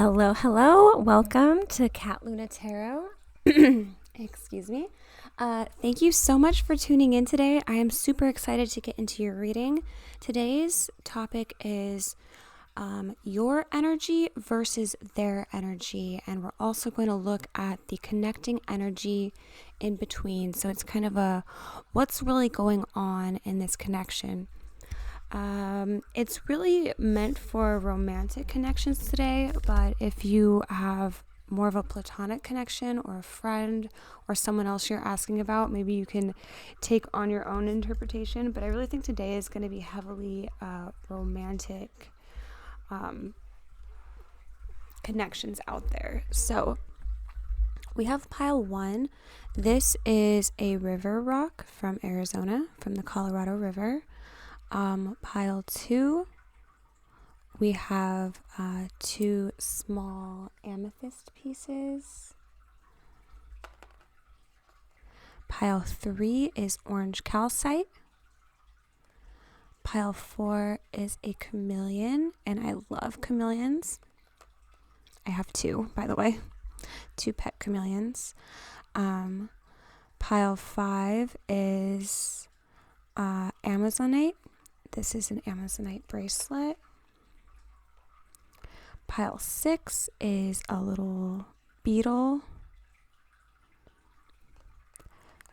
Hello, hello. Welcome to Cat Luna Tarot. Excuse me. Thank you so much for tuning in today. I am super excited to get into your reading. Today's topic is your energy versus their energy, and we're also going to look at the connecting energy in between. So it's kind of a what's really going on in this connection. It's really meant for romantic connections today, but if you have more of a platonic connection or a friend or someone else you're asking about, maybe you can take on your own interpretation. But I really think today is going to be heavily romantic connections out there. So we have pile 1. This is a river rock from Arizona, from the Colorado River. Pile 2, we have 2 small amethyst pieces. Pile 3 is orange calcite. Pile 4 is a chameleon, and I love chameleons. I have 2, by the way, 2 pet chameleons. Pile 5 is Amazonite. This is an Amazonite bracelet. Pile 6 is a little beetle.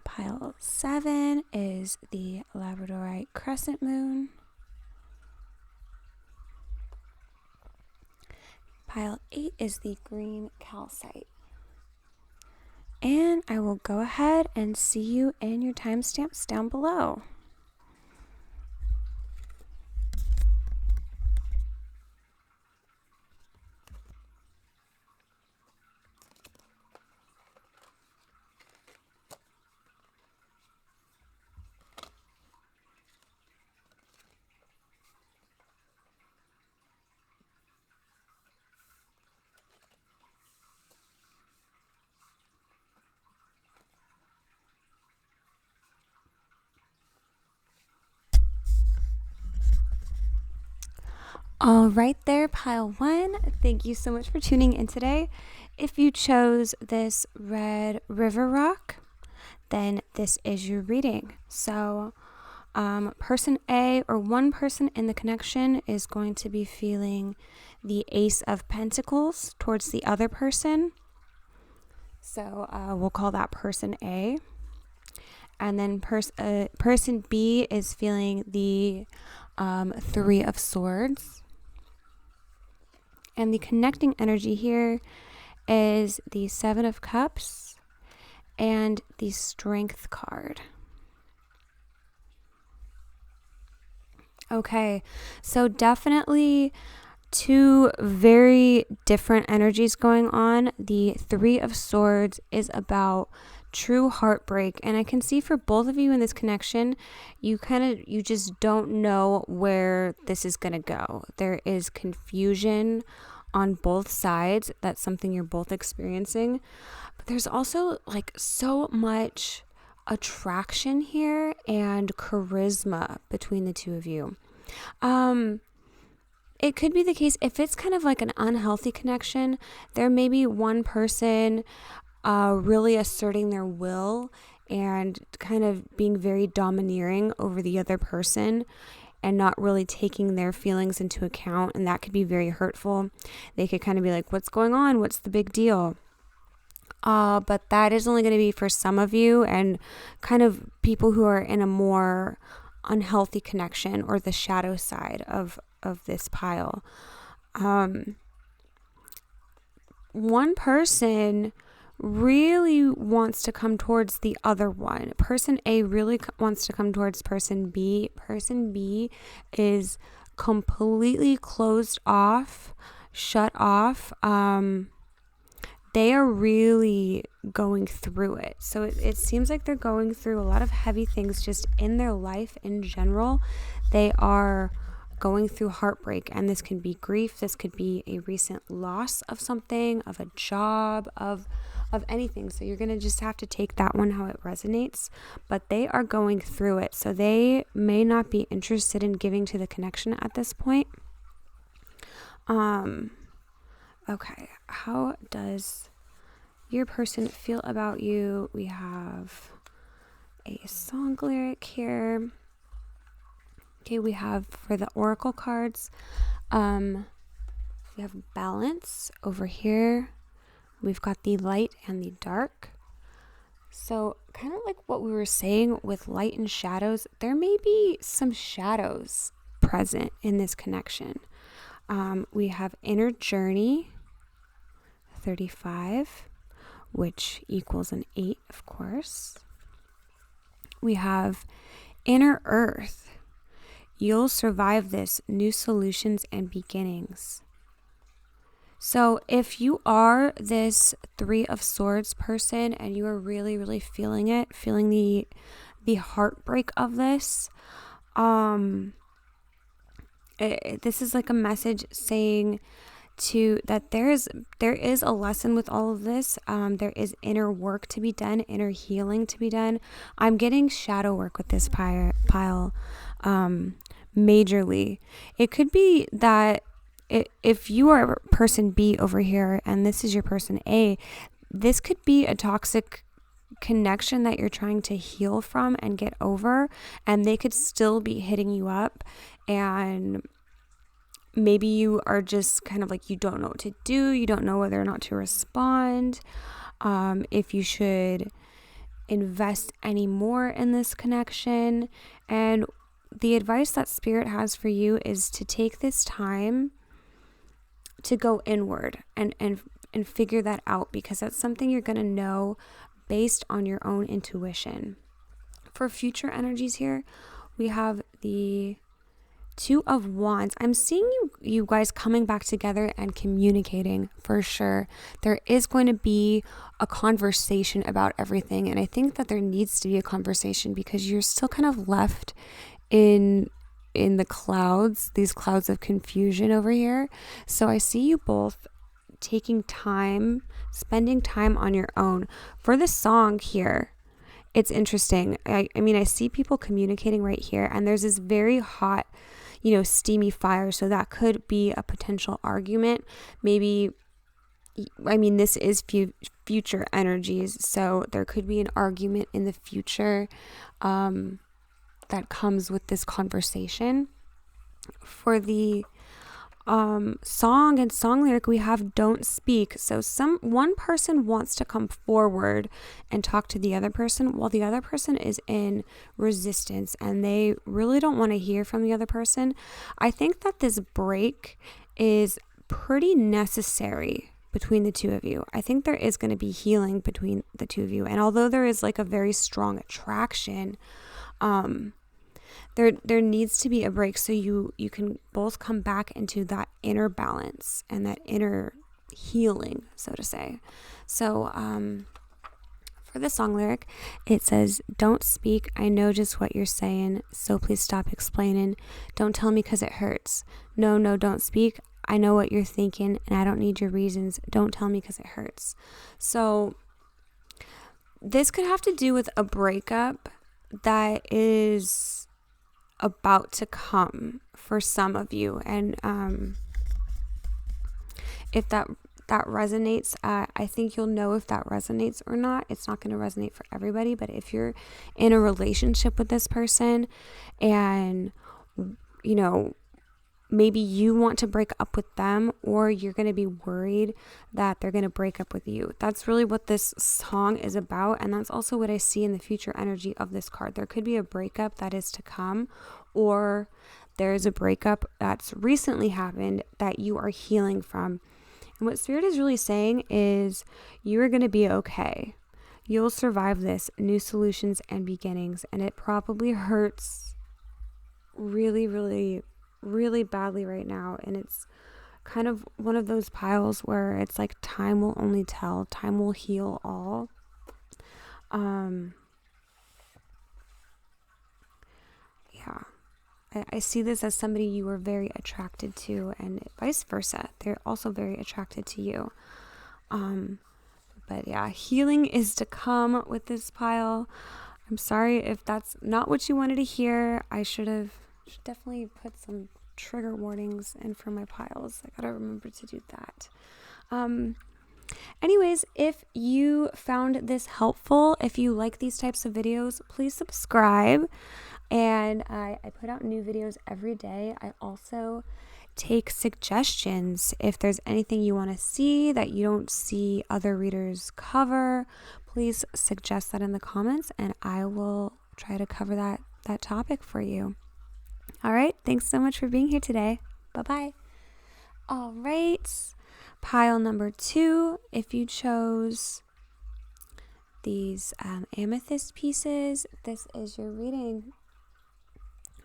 Pile 7 is the labradorite crescent moon. Pile 8 is the green calcite. And I will go ahead and see you in your timestamps down below. All right there, pile 1. Thank you so much for tuning in today. If you chose this red river rock, then this is your reading. So person A, or one person in the connection, is going to be feeling the Ace of Pentacles towards the other person. So we'll call that person A. And then person B is feeling the 3 of Swords. And the connecting energy here is the 7 of Cups and the Strength card. Okay, so definitely 2 very different energies going on. The 3 of Swords is about true heartbreak, and I can see for both of you in this connection, you just don't know where this is going to go. There is confusion on both sides. That's something you're both experiencing, but there's also like so much attraction here and charisma between the 2 of you. It could be the case if it's kind of like an unhealthy connection, there may be one person really asserting their will and kind of being very domineering over the other person and not really taking their feelings into account, and that could be very hurtful. They could kind of be like, what's going on? What's the big deal? But that is only going to be for some of you and kind of people who are in a more unhealthy connection or the shadow side of this pile. One person really wants to come towards the other one. Person A really wants to come towards person B. Person B is completely closed off, shut off. They are really going through it. So it seems like they're going through a lot of heavy things just in their life in general. They are going through heartbreak, and this can be grief. This could be a recent loss of something, of a job, of anything. So you're going to just have to take that one how it resonates, but they are going through it. So they may not be interested in giving to the connection at this point. Okay, how does your person feel about you? We have a song lyric here. Okay, we have for the oracle cards, we have balance over here. We've got the light and the dark. So kind of like what we were saying with light and shadows, there may be some shadows present in this connection. We have inner journey, 35, which equals an 8, of course. We have inner earth. You'll survive this, new solutions and beginnings. So if you are this 3 of Swords person and you are really, really feeling it, feeling the heartbreak of this, this is like a message saying that there is a lesson with all of this. There is inner work to be done, inner healing to be done. I'm getting shadow work with this pile majorly. It could be that if you are person B over here and this is your person A, this could be a toxic connection that you're trying to heal from and get over, and they could still be hitting you up, and maybe you are just kind of like, you don't know what to do, you don't know whether or not to respond, if you should invest any more in this connection. And the advice that Spirit has for you is to take this time to go inward and figure that out, because that's something you're going to know based on your own intuition. For future energies here, we have the 2 of Wands. I'm seeing you guys coming back together and communicating for sure. There is going to be a conversation about everything, and I think that there needs to be a conversation because you're still kind of left in the clouds, these clouds of confusion over here. So I see you both taking time, spending time on your own. For the song here, it's interesting. I mean, I see people communicating right here, and there's this very hot, steamy fire. So that could be a potential argument. Maybe, I mean, this is future energies. So there could be an argument in the future that comes with this conversation. For the song and song lyric, we have don't speak. So one person wants to come forward and talk to the other person, while the other person is in resistance and they really don't want to hear from the other person. I think that this break is pretty necessary between the two of you. I think there is going to be healing between the two of you, and although there is like a very strong attraction, there needs to be a break so you can both come back into that inner balance and that inner healing, so to say. So for the song lyric, it says, don't speak, I know just what you're saying, so please stop explaining. Don't tell me 'cause it hurts. No, don't speak, I know what you're thinking, and I don't need your reasons. Don't tell me 'cause it hurts. So this could have to do with a breakup that is about to come for some of you, and if that resonates, I think you'll know if that resonates or not. It's not going to resonate for everybody, but if you're in a relationship with this person and maybe you want to break up with them, or you're going to be worried that they're going to break up with you. That's really what this song is about. And that's also what I see in the future energy of this card. There could be a breakup that is to come, or there is a breakup that's recently happened that you are healing from. And what Spirit is really saying is you are going to be okay. You'll survive this, new solutions and beginnings. And it probably hurts really, really, really badly right now, and it's kind of one of those piles where it's like time will only tell, time will heal all. I see this as somebody you were very attracted to, and vice versa, they're also very attracted to you. But yeah, healing is to come with this pile. I'm sorry if that's not what you wanted to hear. I should definitely put some trigger warnings in for my piles. I gotta remember to do that. Anyways, if you found this helpful, if you like these types of videos, please subscribe. And I put out new videos every day. I also take suggestions. If there's anything you want to see that you don't see other readers cover, please suggest that in the comments and I will try to cover that topic for you. All right. Thanks so much for being here today. Bye-bye. All right. Pile number 2, if you chose these amethyst pieces, this is your reading.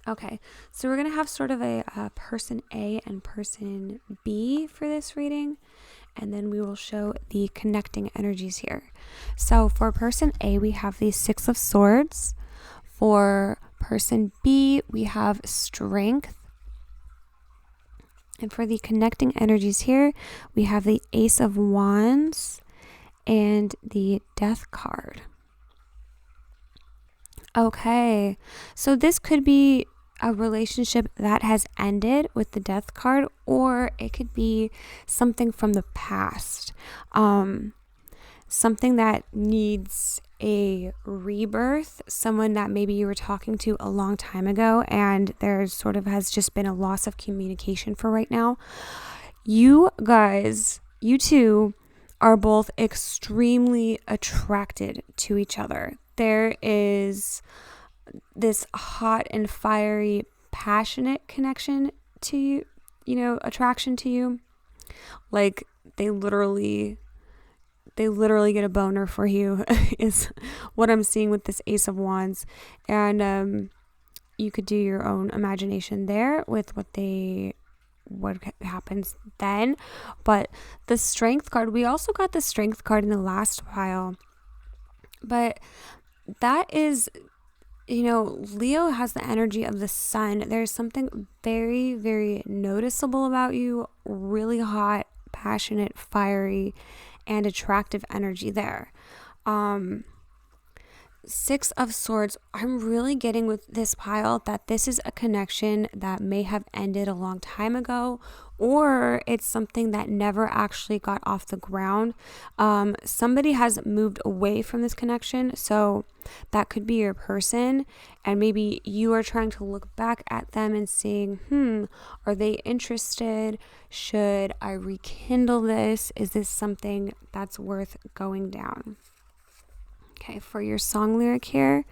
Okay, so we're going to have sort of a person A and person B for this reading, and then we will show the connecting energies here. So for person A, we have the 6 of Swords. For person B, we have Strength. And for the connecting energies here, we have the Ace of Wands and the Death card. Okay, so this could be a relationship that has ended with the Death card, or it could be something from the past. Something that needs a rebirth, someone that maybe you were talking to a long time ago and there sort of has just been a loss of communication for right now. You guys, you two are both extremely attracted to each other. There is this hot and fiery, passionate connection to you, attraction to you. Like they literally get a boner for you is what I'm seeing with this Ace of Wands. And you could do your own imagination there with what happens then. But the Strength card, we also got the Strength card in the last pile. But that is, Leo has the energy of the sun. There's something very, very noticeable about you, really hot, passionate, fiery, and attractive energy there. 6 of Swords, I'm really getting with this pile that this is a connection that may have ended a long time ago, or it's something that never actually got off the ground. Somebody has moved away from this connection, so that could be your person, and maybe you are trying to look back at them and saying, are they interested? Should I rekindle this? Is this something that's worth going down? Okay, for your song lyric here,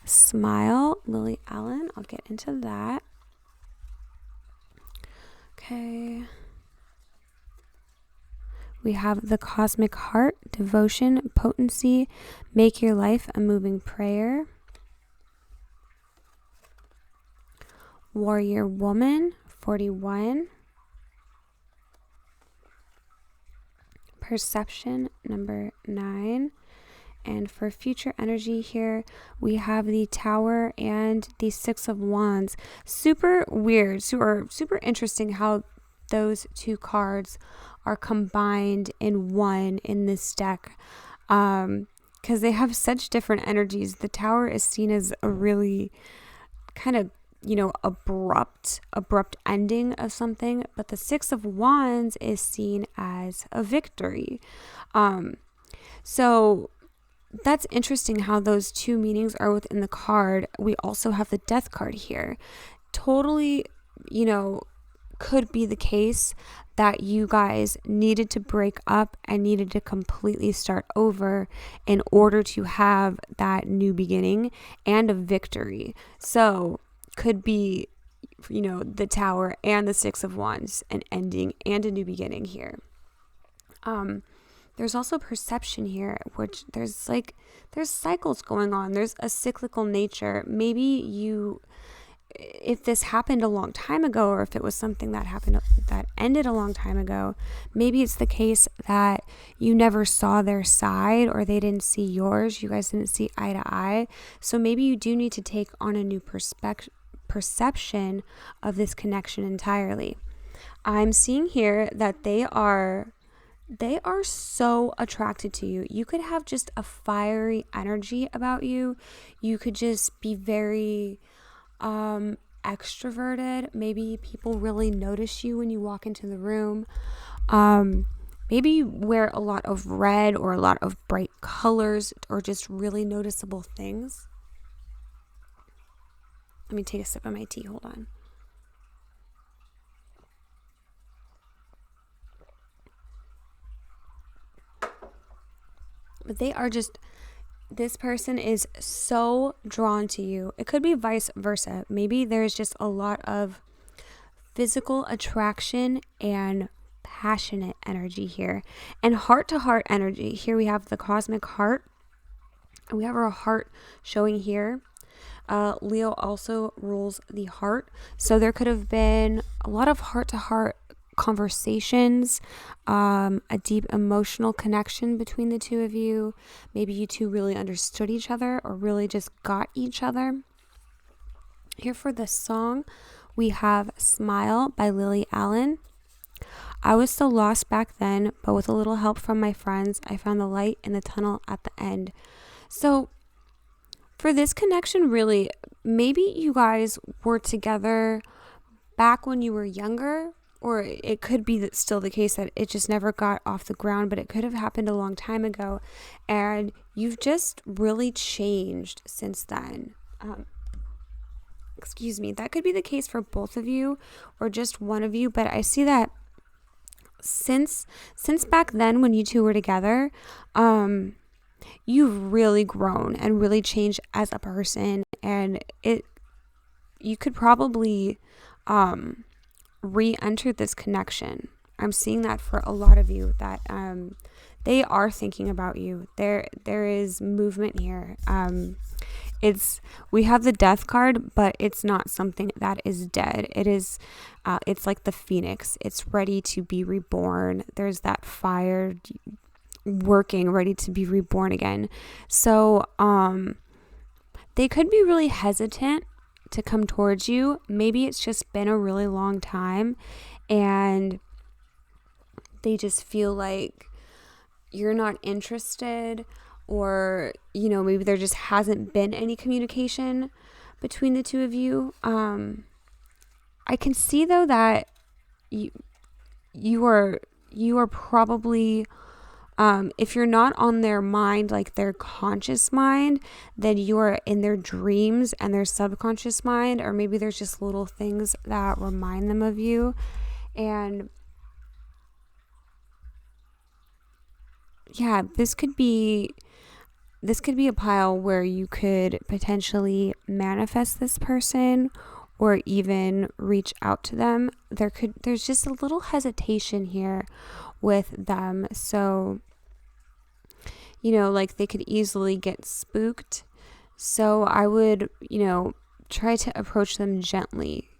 Smile, Lily Allen. I'll get into that. Okay. We have the Cosmic Heart, Devotion, Potency, Make Your Life a Moving Prayer. Warrior Woman, 41. Perception, number 9. And for future energy here, we have the Tower and the 6 of Wands. Super weird, super interesting how those 2 cards are combined in one in this deck, because they have such different energies. The Tower is seen as a really kind of, abrupt ending of something, but the 6 of Wands is seen as a victory. So that's interesting how those 2 meanings are within the card. We also have the Death card here. Totally, could be the case that you guys needed to break up and needed to completely start over in order to have that new beginning and a victory. So could be, the Tower and the 6 of Wands, an ending and a new beginning here. There's also perception here, which there's cycles going on. There's a cyclical nature. Maybe if this happened a long time ago, or if it was something that ended a long time ago, maybe it's the case that you never saw their side or they didn't see yours. You guys didn't see eye to eye. So maybe you do need to take on a new perception of this connection entirely. I'm seeing here that they are so attracted to you. You could have just a fiery energy about you. You could just be very extroverted. Maybe people really notice you when you walk into the room. maybe you wear a lot of red or a lot of bright colors or just really noticeable things. Let me take a sip of my tea. Hold on. But they are just, this person is so drawn to you. It could be vice versa. Maybe there's just a lot of physical attraction and passionate energy here, and heart to heart energy. Here we have the cosmic heart, and we have our heart showing here. Leo also rules the heart, so there could have been a lot of heart to heart conversations, a deep emotional connection between the two of you. Maybe you two really understood each other or really just got each other. Here for the song, we have Smile by Lily Allen. I was so lost back then, but with a little help from my friends, I found the light in the tunnel at the end. So for this connection, really, maybe you guys were together back when you were younger, or it could be that still the case that it just never got off the ground, but it could have happened a long time ago, and you've just really changed since then. Excuse me, that could be the case for both of you or just one of you, but I see that since back then when you two were together, you've really grown and really changed as a person, and you could probably re-enter this connection. I'm seeing that for a lot of you, that they are thinking about you. There is movement here. We have the death card, but it's not something that is dead. It is it's like the phoenix. It's ready to be reborn. There's that fire working, ready to be reborn again. So they could be really hesitant to come towards you. Maybe it's just been a really long time and they just feel like you're not interested, or maybe there just hasn't been any communication between the two of you. I can see though that you are probably, if you're not on their mind, like their conscious mind, then you are in their dreams and their subconscious mind, or maybe there's just little things that remind them of you. And yeah, this could be a pile where you could potentially manifest this person or even reach out to them. There's just a little hesitation here with them. So, like they could easily get spooked. So I would, try to approach them gently,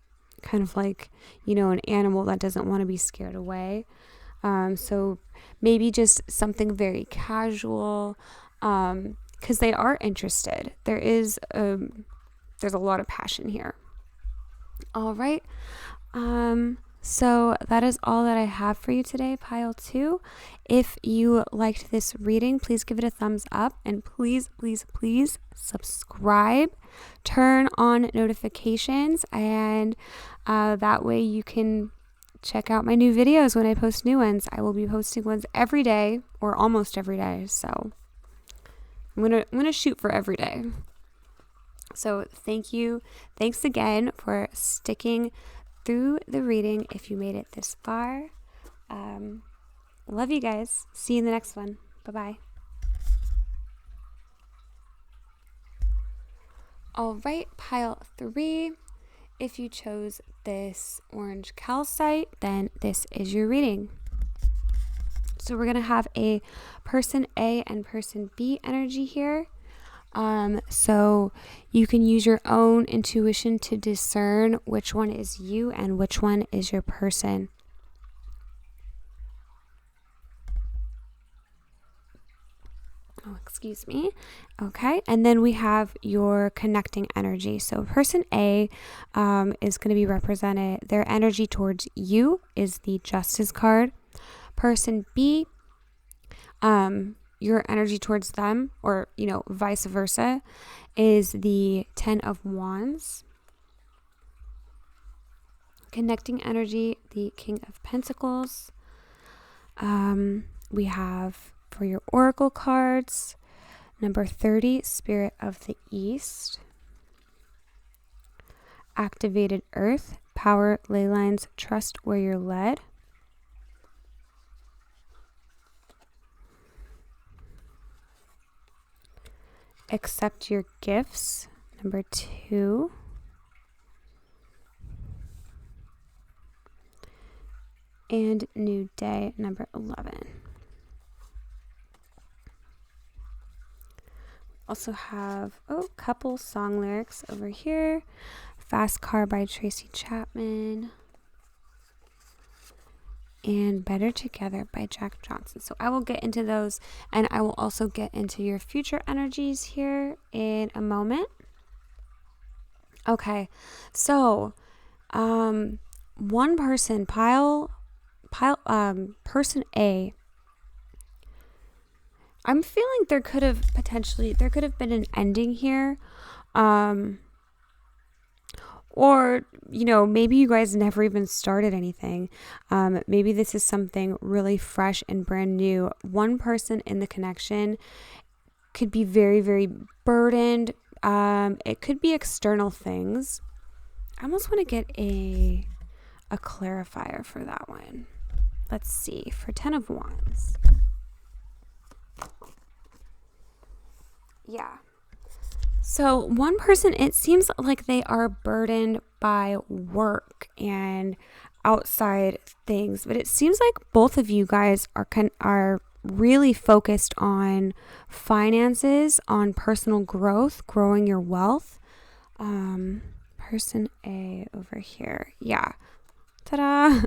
kind of like, an animal that doesn't want to be scared away. So maybe just something very casual, because they are interested. There's a lot of passion here. All right. So that is all that I have for you today, pile 2. If you liked this reading, please give it a thumbs up, and please, please, please subscribe, turn on notifications, and that way you can check out my new videos when I post new ones. I will be posting ones every day, or almost every day. So I'm gonna shoot for every day. So thank you. Thanks again for sticking through the reading if you made it this far. Love you guys. See you in the next one. Bye-bye. All right, pile 3. If you chose this orange calcite, then this is your reading. So we're going to have a person A and person B energy here. So you can use your own intuition to discern which one is you and which one is your person. Oh, excuse me. Okay. And then we have your connecting energy. So person A is going to be represented. Their energy towards you is the Justice card. Person B, your energy towards them, or, vice versa, is the 10 of Wands. Connecting energy, the King of Pentacles. We have for your oracle cards, number 30, Spirit of the East. Activated Earth, power, ley lines, trust where you're led. Accept your gifts, number 2. And New Day, number 11. Also have a couple song lyrics over here. Fast Car by Tracy Chapman. And Better Together by Jack Johnson. So I will get into those, and I will also get into your future energies here in a moment. Okay, so one person, person A, I'm feeling there could have been an ending here. Or, maybe you guys never even started anything. Maybe this is something really fresh and brand new. One person in the connection could be very, very burdened. It could be external things. I almost want to get a clarifier for that one. Let's see. For 10 of Wands. Yeah. So one person, it seems like they are burdened by work and outside things, but it seems like both of you guys are really focused on finances, on personal growth, growing your wealth. Person A over here. Yeah. Ta-da!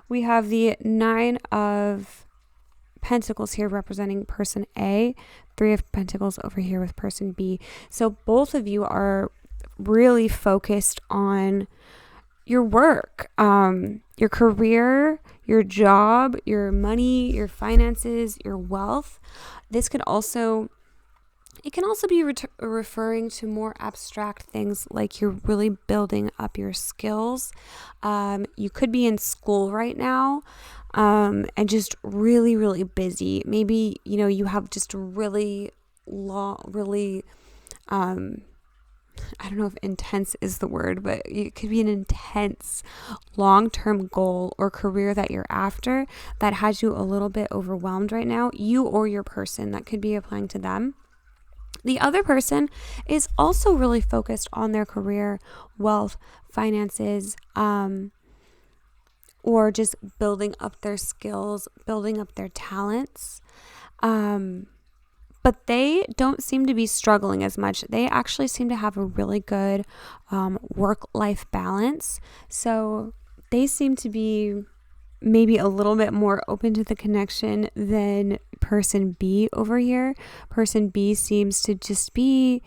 We have the 9 of Pentacles here representing person A, 3 of Pentacles over here with person B. So both of you are really focused on your work, your career, your job, your money, your finances, your wealth. It can also be referring to more abstract things, like you're really building up your skills. You could be in school right now, and just really, really busy. Maybe, you have just really I don't know if intense is the word, but it could be an intense long-term goal or career that you're after that has you a little bit overwhelmed right now, you or your person. That could be applying to them. The other person is also really focused on their career, wealth, finances, or just building up their skills, building up their talents. But they don't seem to be struggling as much. They actually seem to have a really good work-life balance. So they seem to be maybe a little bit more open to the connection than person B over here. Person B seems to just be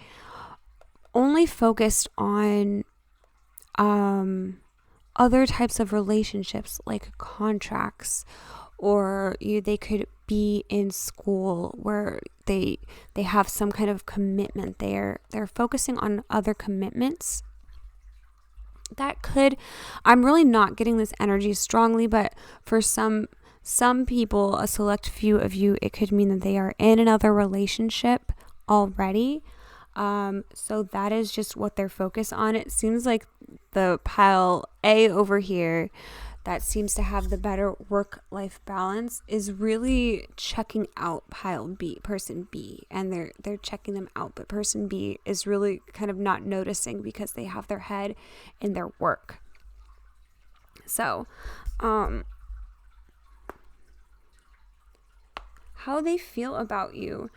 only focused on other types of relationships, like contracts, or they could be in school where they have some kind of commitment. They're focusing on other commitments. I'm really not getting this energy strongly, but for some people, a select few of you, it could mean that they are in another relationship already. So that is just what they're focused on. It seems like the pile A over here that seems to have the better work-life balance is really checking out pile B, person B, and they're checking them out, but person B is really kind of not noticing because they have their head in their work. So, how they feel about you.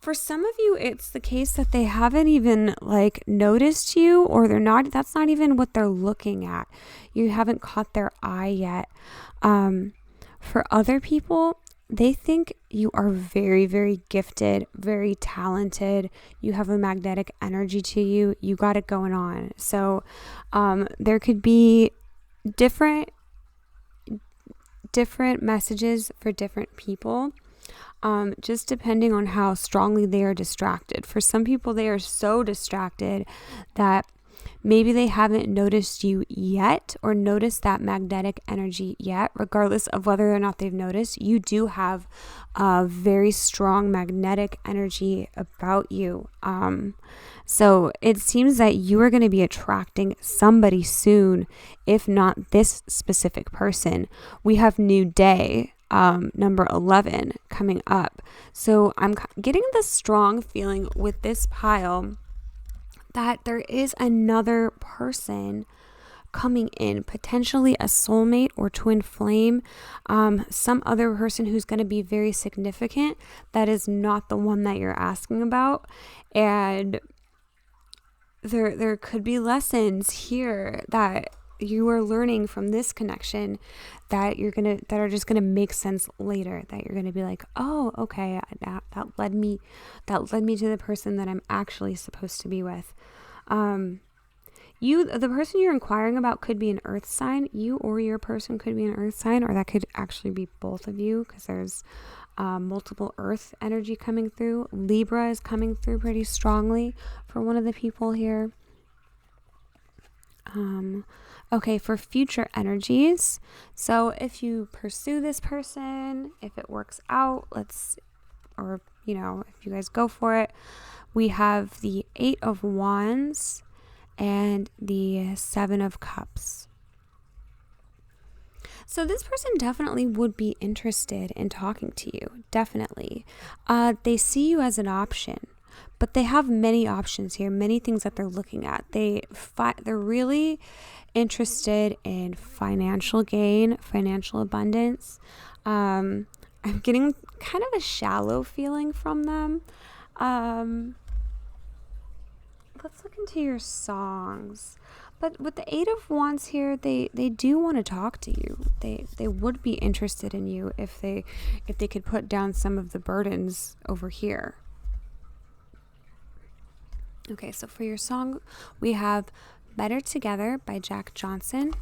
For some of you, it's the case that they haven't even noticed you, or that's not even what they're looking at. You haven't caught their eye yet. For other people, they think you are very, very gifted, very talented. You have a magnetic energy to you. You got it going on. So, there could be different messages for different people. Just depending on how strongly they are distracted. For some people, they are so distracted that Maybe they haven't noticed you yet or noticed that magnetic energy yet. Regardless of whether or not they've noticed, you do have a very strong magnetic energy about you. So it seems that you are going to be attracting somebody soon, if not this specific person. We have new day, number 11 coming up. So I'm getting the strong feeling with this pile that there is another person coming in, potentially a soulmate or twin flame, some other person who's going to be very significant that is not the one that you're asking about. And there could be lessons here that you are learning from this connection that are just gonna make sense later, that you're gonna be like, oh, okay, that led me to the person that I'm actually supposed to be with. The person you're inquiring about could be an earth sign. You or your person could be an earth sign, or that could actually be both of you, because there's multiple earth energy coming through. Libra is coming through pretty strongly for one of the people here. Okay, for future energies. So if you pursue this person, if it works out, if you guys go for it, we have the 8 of Wands and the 7 of Cups. So this person definitely would be interested in talking to you. Definitely. They see you as an option, but they have many options here, many things that they're looking at. They're really interested in financial gain, financial abundance. I'm getting kind of a shallow feeling from them. Let's look into your songs. But with the 8 of Wands here, they do want to talk to you. They would be interested in you if they could put down some of the burdens over here. Okay, so for your song, we have Better Together by Jack Johnson.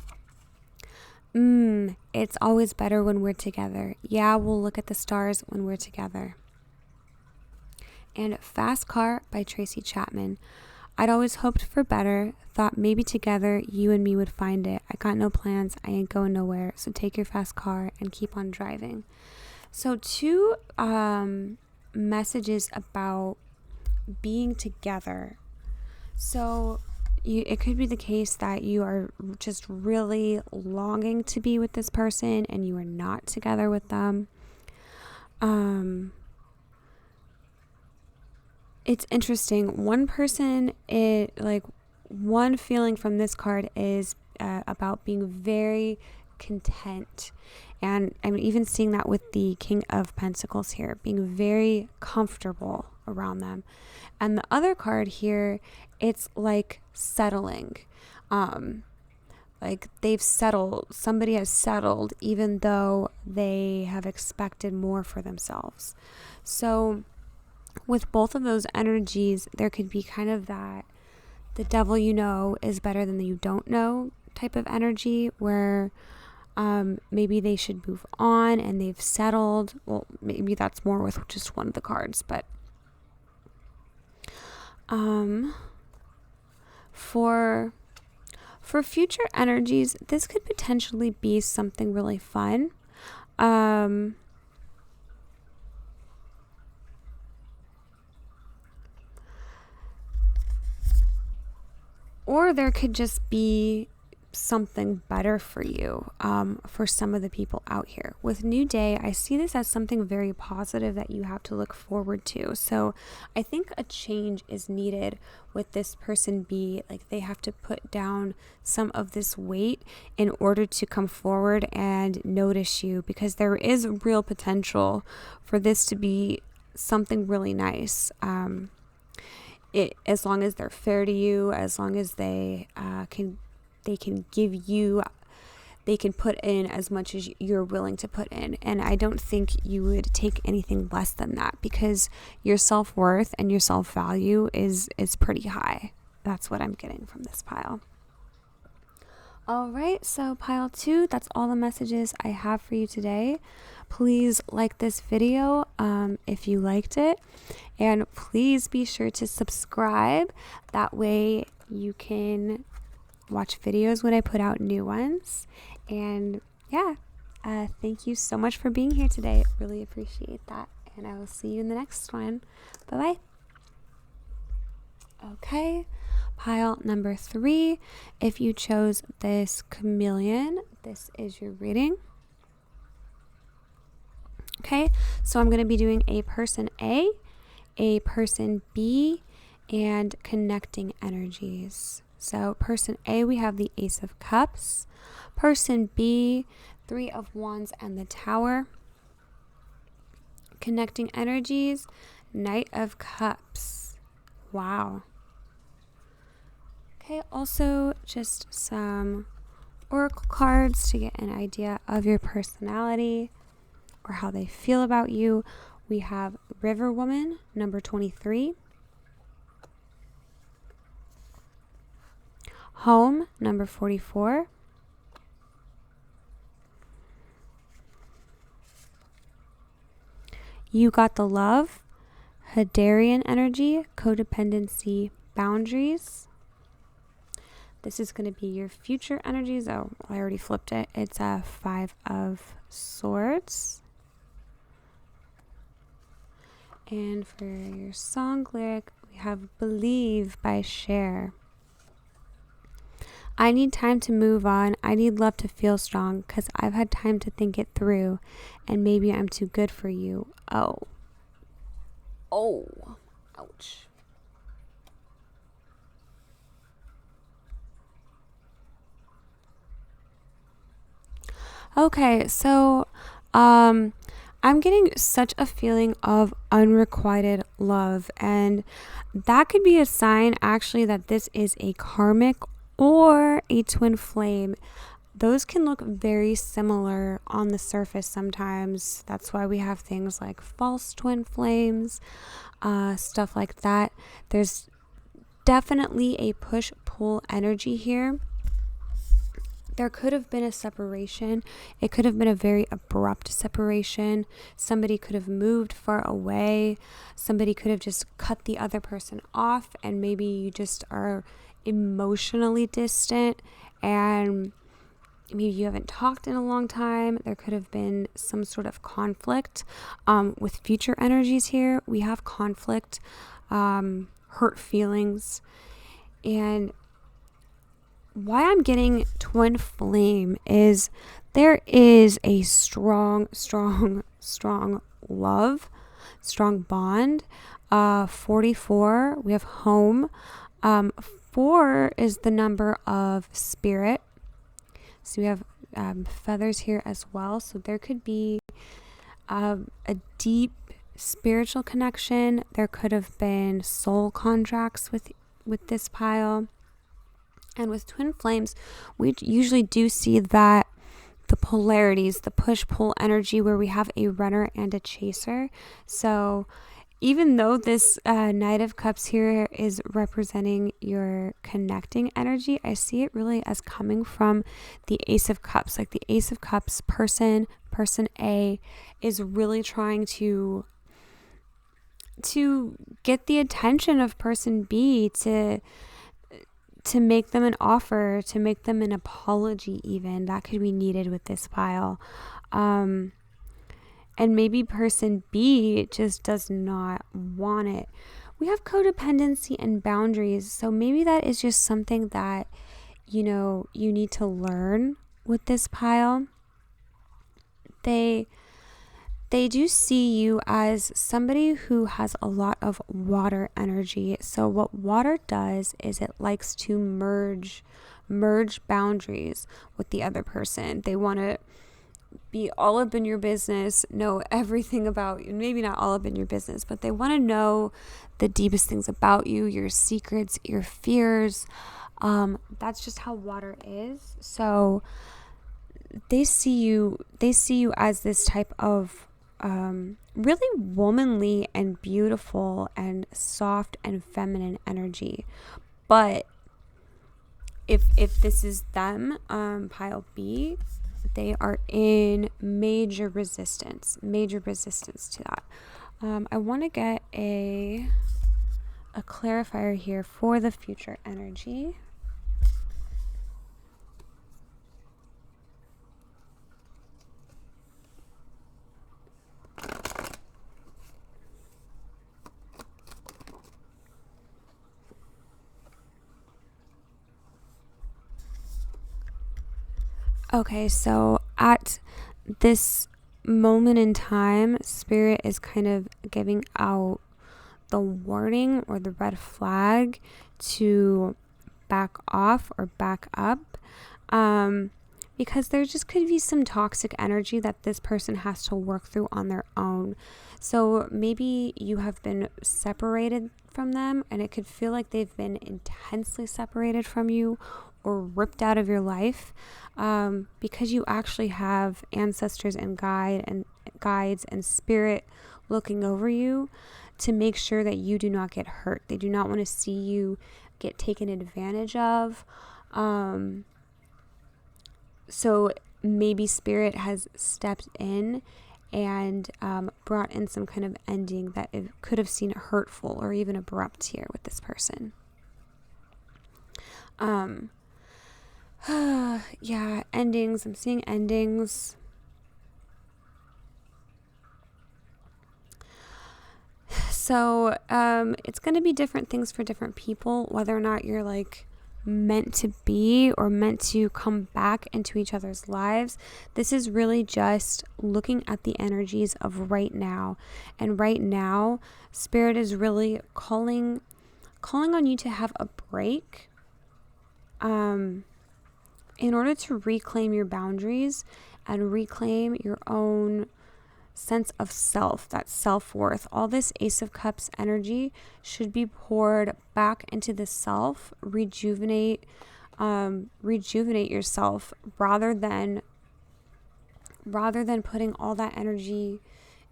It's always better when we're together. Yeah, we'll look at the stars when we're together. And Fast Car by Tracy Chapman. I'd always hoped for better, thought maybe together you and me would find it. I got no plans, I ain't going nowhere, so take your fast car and keep on driving. So 2 messages about being together. So it could be the case that you are just really longing to be with this person and you are not together with them. It's interesting. One feeling from this card is about being very content. And I'm even seeing that with the King of Pentacles here, being very comfortable around them. And the other card here, it's like settling. Like they've settled, somebody has settled, even though they have expected more for themselves. So with both of those energies, there could be kind of that the devil you know is better than the you don't know type of energy, where maybe they should move on and they've settled. Well, maybe that's more with just one of the cards, but for future energies, this could potentially be something really fun. Or there could just be something better for you, for some of the people out here. With New Day, I see this as something very positive that you have to look forward to. So I think a change is needed with this person like they have to put down some of this weight in order to come forward and notice you, because there is real potential for this to be something really nice. As long as they're fair to you, as long as they can give you, they can put in as much as you're willing to put in. And I don't think you would take anything less than that, because your self-worth and your self-value is pretty high. That's what I'm getting from this pile. All right, so pile 2, that's all the messages I have for you today. Please like this video if you liked it, and please be sure to subscribe. That way You can watch videos when I put out new ones. And yeah, thank you so much for being here today. Really appreciate that. And I will see you in the next one. Bye-bye. Okay, pile number 3. If you chose this chameleon, this is your reading. Okay, so I'm going to be doing a person A person B, and connecting energies. So person A, we have the Ace of Cups. Person B, 3 of Wands and the Tower. Connecting energies, Knight of Cups. Wow. Okay, also just some oracle cards to get an idea of your personality or how they feel about you. We have River Woman, number 23. Home, number 44. You Got the Love, Hadarian energy, codependency, boundaries. This is going to be your future energies. Oh, I already flipped it. It's a 5 of Swords. And for your song lyric, we have Believe by Cher. I need time to move on. I need love to feel strong because I've had time to think it through and maybe I'm too good for you. Oh. Ouch. Okay, so I'm getting such a feeling of unrequited love, and that could be a sign actually that this is a karmic or a twin flame. Those can look very similar on the surface sometimes. That's why we have things like false twin flames, stuff like that. There's definitely a push-pull energy here. There could have been a separation. It could have been a very abrupt separation. Somebody could have moved far away. Somebody could have just cut the other person off, and maybe you just are emotionally distant and maybe you haven't talked in a long time. There could have been some sort of conflict. With future energies here, we have conflict, hurt feelings, and why I'm getting twin flame is there is a strong love, strong bond. 44, we have home. 4 is the number of spirit. So we have feathers here as well. So there could be a deep spiritual connection. There could have been soul contracts with this pile. And with twin flames, we usually do see that the polarities, the push-pull energy where we have a runner and a chaser. So even though this Knight of Cups here is representing your connecting energy, I see it really as coming from the Ace of Cups. Like the Ace of Cups person A is really trying to get the attention of person B, to make them an offer, to make them an apology even. That could be needed with this pile. And maybe person B just does not want it. We have codependency and boundaries. So maybe that is just something that, you need to learn with this pile. They do see you as somebody who has a lot of water energy. So what water does is it likes to merge boundaries with the other person. They want to be all up in your business, know everything about you. Maybe not all up in your business, but they want to know the deepest things about you, your secrets, your fears. That's just how water is. So they see you as this type of really womanly and beautiful and soft and feminine energy. But if this is them, pile B, they are in major resistance to that. I want to get a a clarifier here for the future energy. Okay, so at this moment in time, Spirit is kind of giving out the warning or the red flag to back off or back up, because there just could be some toxic energy that this person has to work through on their own. So maybe you have been separated from them, and it could feel like they've been intensely separated from you or ripped out of your life, because you actually have ancestors and guides and spirit looking over you to make sure that you do not get hurt. They do not want to see you get taken advantage of. So maybe Spirit has stepped in and brought in some kind of ending that it could have seemed hurtful or even abrupt here with this person. Yeah, endings. I'm seeing endings. So it's going to be different things for different people, whether or not you're like meant to be or meant to come back into each other's lives. This is really just looking at the energies of right now. And right now, Spirit is really calling on you to have a break in order to reclaim your boundaries and reclaim your own sense of self, that self-worth. All this Ace of Cups energy should be poured back into the self, rejuvenate yourself rather than putting all that energy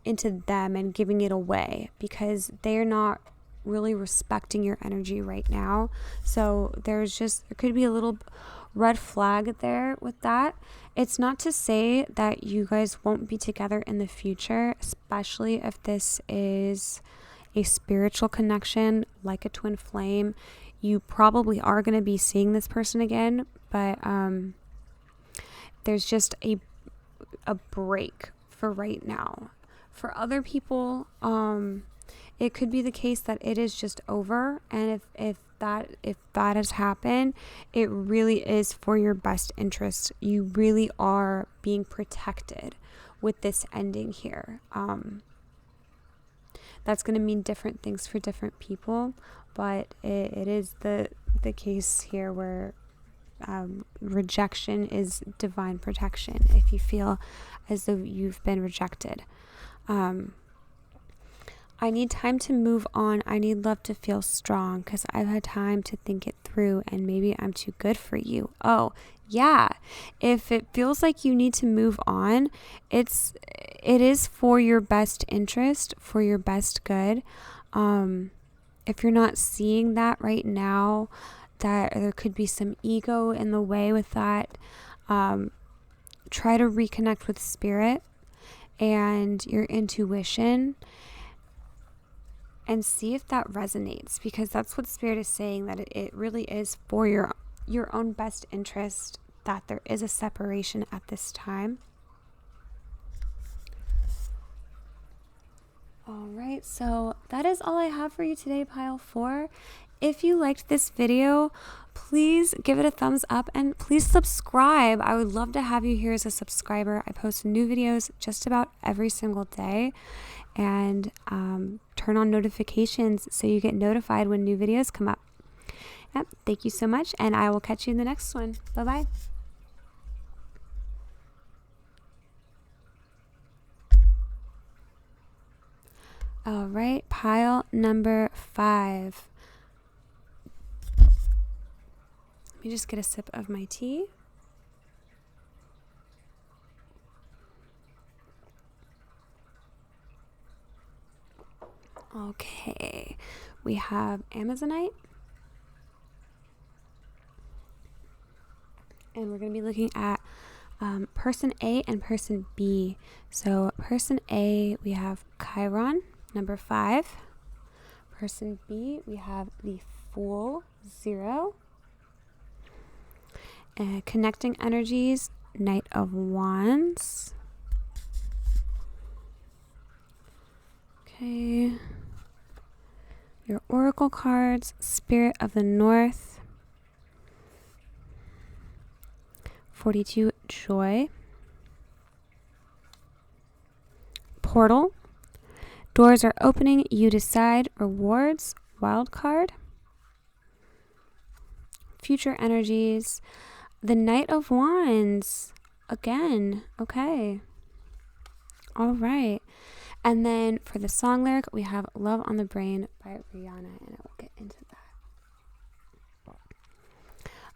into them and giving it away, because they're not really respecting your energy right now. So there could be a little red flag there with that. It's not to say that you guys won't be together in the future, especially if this is a spiritual connection like a twin flame. You probably are going to be seeing this person again, but there's just a break for right now. For other people, it could be the case that it is just over, and if that has happened, it really is for your best interest. You really are being protected with this ending here. That's going to mean different things for different people, but it is the case here where rejection is divine protection if you feel as though you've been rejected. I need time to move on. I need love to feel strong because I've had time to think it through, and maybe I'm too good for you. Oh, yeah. If it feels like you need to move on, it is for your best interest, for your best good. If you're not seeing that right now, that there could be some ego in the way with that, try to reconnect with Spirit and your intuition and see if that resonates, because that's what Spirit is saying, that it really is for your own best interest that there is a separation at this time. All right, so that is all I have for you today, pile 4. If you liked this video, please give it a thumbs up and please subscribe. I would love to have you here as a subscriber. I post new videos just about every single day, and turn on notifications so you get notified when new videos come up. Yep, thank you so much, and I will catch you in the next one. Bye-bye. All right, pile number 5. Let me just get a sip of my tea. Okay, we have Amazonite, and we're going to be looking at person A and person B. So person A, we have Chiron, number 5. person B, we have the Fool, 0. Connecting energies, Knight of Wands. Okay. Your oracle cards, Spirit of the North, 42, Joy. Portal. Doors are opening, you decide, rewards, wild card. Future energies, the Knight of Wands, again, okay. All right. And then for the song lyric, we have Love on the Brain by Rihanna, and I will get into that.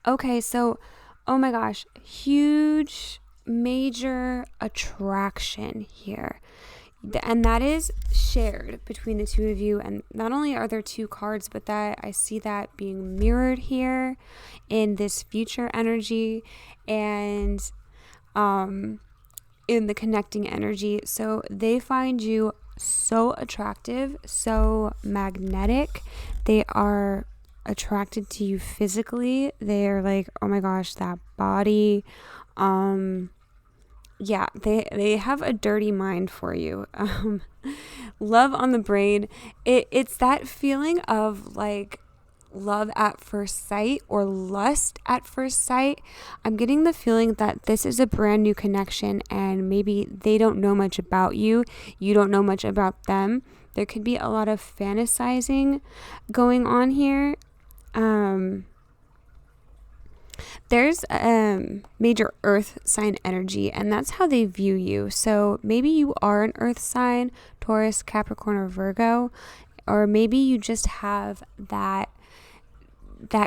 Okay, so, oh my gosh, huge, major attraction here. And that is shared between the two of you. And not only are there 2 cards, but that I see that being mirrored here in this future energy and in the connecting energy. So they find you so attractive, so magnetic. They are attracted to you physically. They're like, oh my gosh, that body. Yeah, they have a dirty mind for you. Love on the Brain. It's that feeling of like love at first sight or lust at first sight. I'm getting the feeling that this is a brand new connection and maybe they don't know much about you. You don't know much about them. There could be a lot of fantasizing going on here. There's major earth sign energy, and that's how they view you. So maybe you are an earth sign, Taurus, Capricorn, or Virgo, or maybe you just have that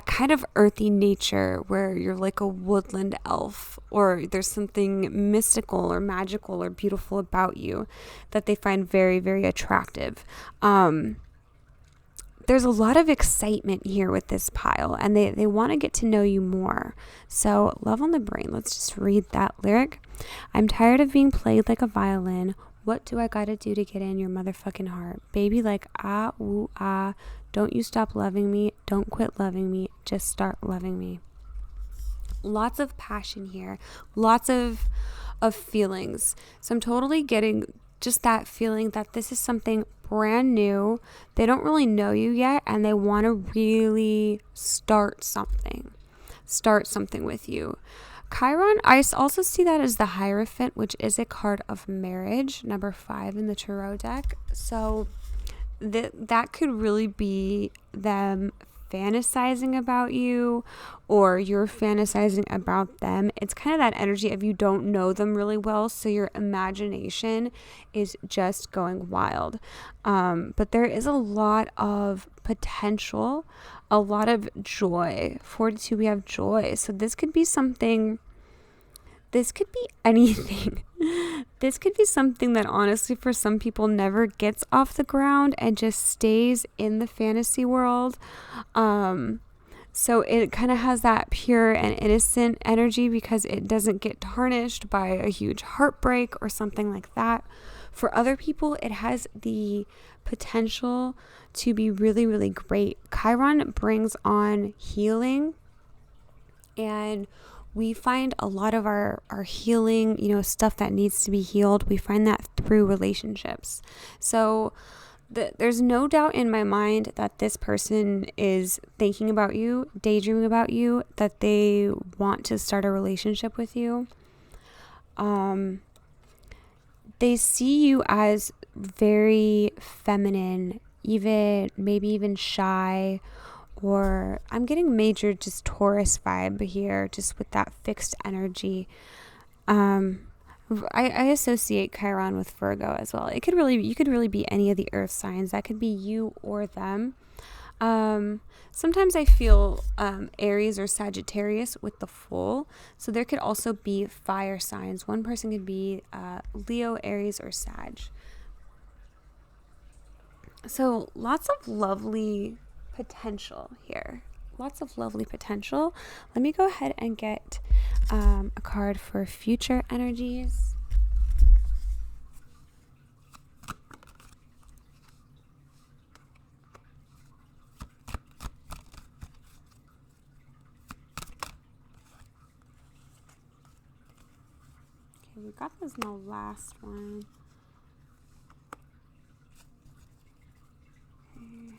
kind of earthy nature where you're like a woodland elf, or there's something mystical or magical or beautiful about you that they find very, very attractive. There's a lot of excitement here with this pile, and they want to get to know you more. So, Love on the Brain. Let's just read that lyric. I'm tired of being played like a violin. What do I gotta do to get in your motherfucking heart? Baby, like, ah, ooh, ah. Don't you stop loving me. Don't quit loving me. Just start loving me. Lots of passion here. Lots of feelings. So I'm totally getting just that feeling that this is something brand new. They don't really know you yet, and they want to really start something with you. Chiron, I also see that as the Hierophant, which is a card of marriage, number 5 in the tarot deck. So that could really be them fantasizing about you, or you're fantasizing about them. It's kind of that energy of you don't know them really well, so your imagination is just going wild. But there is a lot of potential, a lot of joy. 42, we have joy. So this could be something, this could be anything. This could be something that honestly for some people never gets off the ground and just stays in the fantasy world. So it kind of has that pure and innocent energy because it doesn't get tarnished by a huge heartbreak or something like that. For other people, it has the potential to be really, really great. Chiron brings on healing, and we find a lot of our healing, stuff that needs to be healed. We find that through relationships. So there's no doubt in my mind that this person is thinking about you, daydreaming about you, that they want to start a relationship with you. They see you as very feminine, maybe even shy, or I'm getting major just Taurus vibe here, just with that fixed energy. I associate Chiron with Virgo as well. You could really be any of the earth signs. That could be you or them. Sometimes I feel Aries or Sagittarius with the Fool. So there could also be fire signs. One person could be Leo, Aries, or Sag. So lots of lovely potential here. Lots of lovely potential. Let me go ahead and get a card for future energies. we got this in the last one. Okay.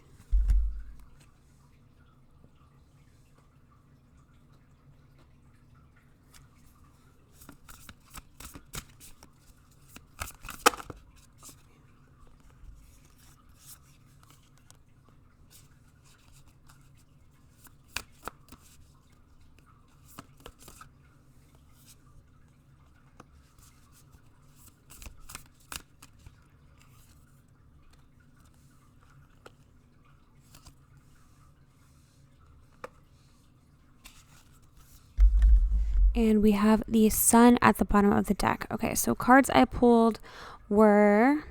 And we have the sun at the bottom of the deck. Okay, so cards I pulled were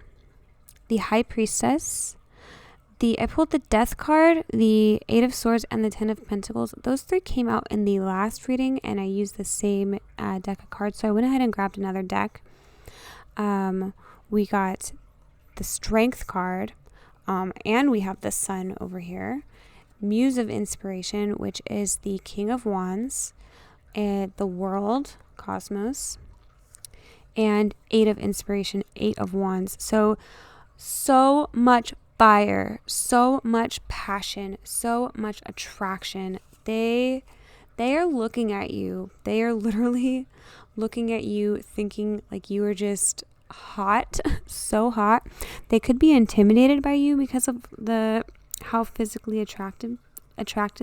the High Priestess. I pulled the Death card, the Eight of Swords, and the Ten of Pentacles. Those three came out in the last reading, and I used the same deck of cards. So I went ahead and grabbed another deck. We got the Strength card, and we have the Sun over here. Muse of Inspiration, which is the King of Wands. And the World, Cosmos, and Eight of Inspiration, Eight of Wands. So much fire, so much passion, so much attraction. They are looking at you. They are literally looking at you, thinking like you are just hot, so hot. They could be intimidated by you because of how physically attracted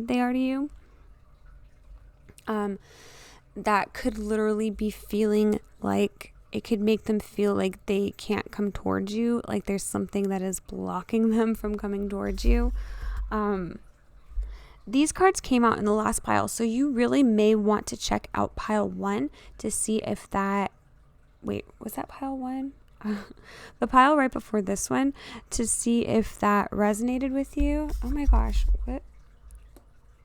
they are to you. That could literally be feeling like it could make them feel like they can't come towards you, like there's something that is blocking them from coming towards you. These cards came out in the last pile, so you really may want to check out pile 1 to see if that, was that pile 1? The pile right before this one, to see if that resonated with you. Oh my gosh,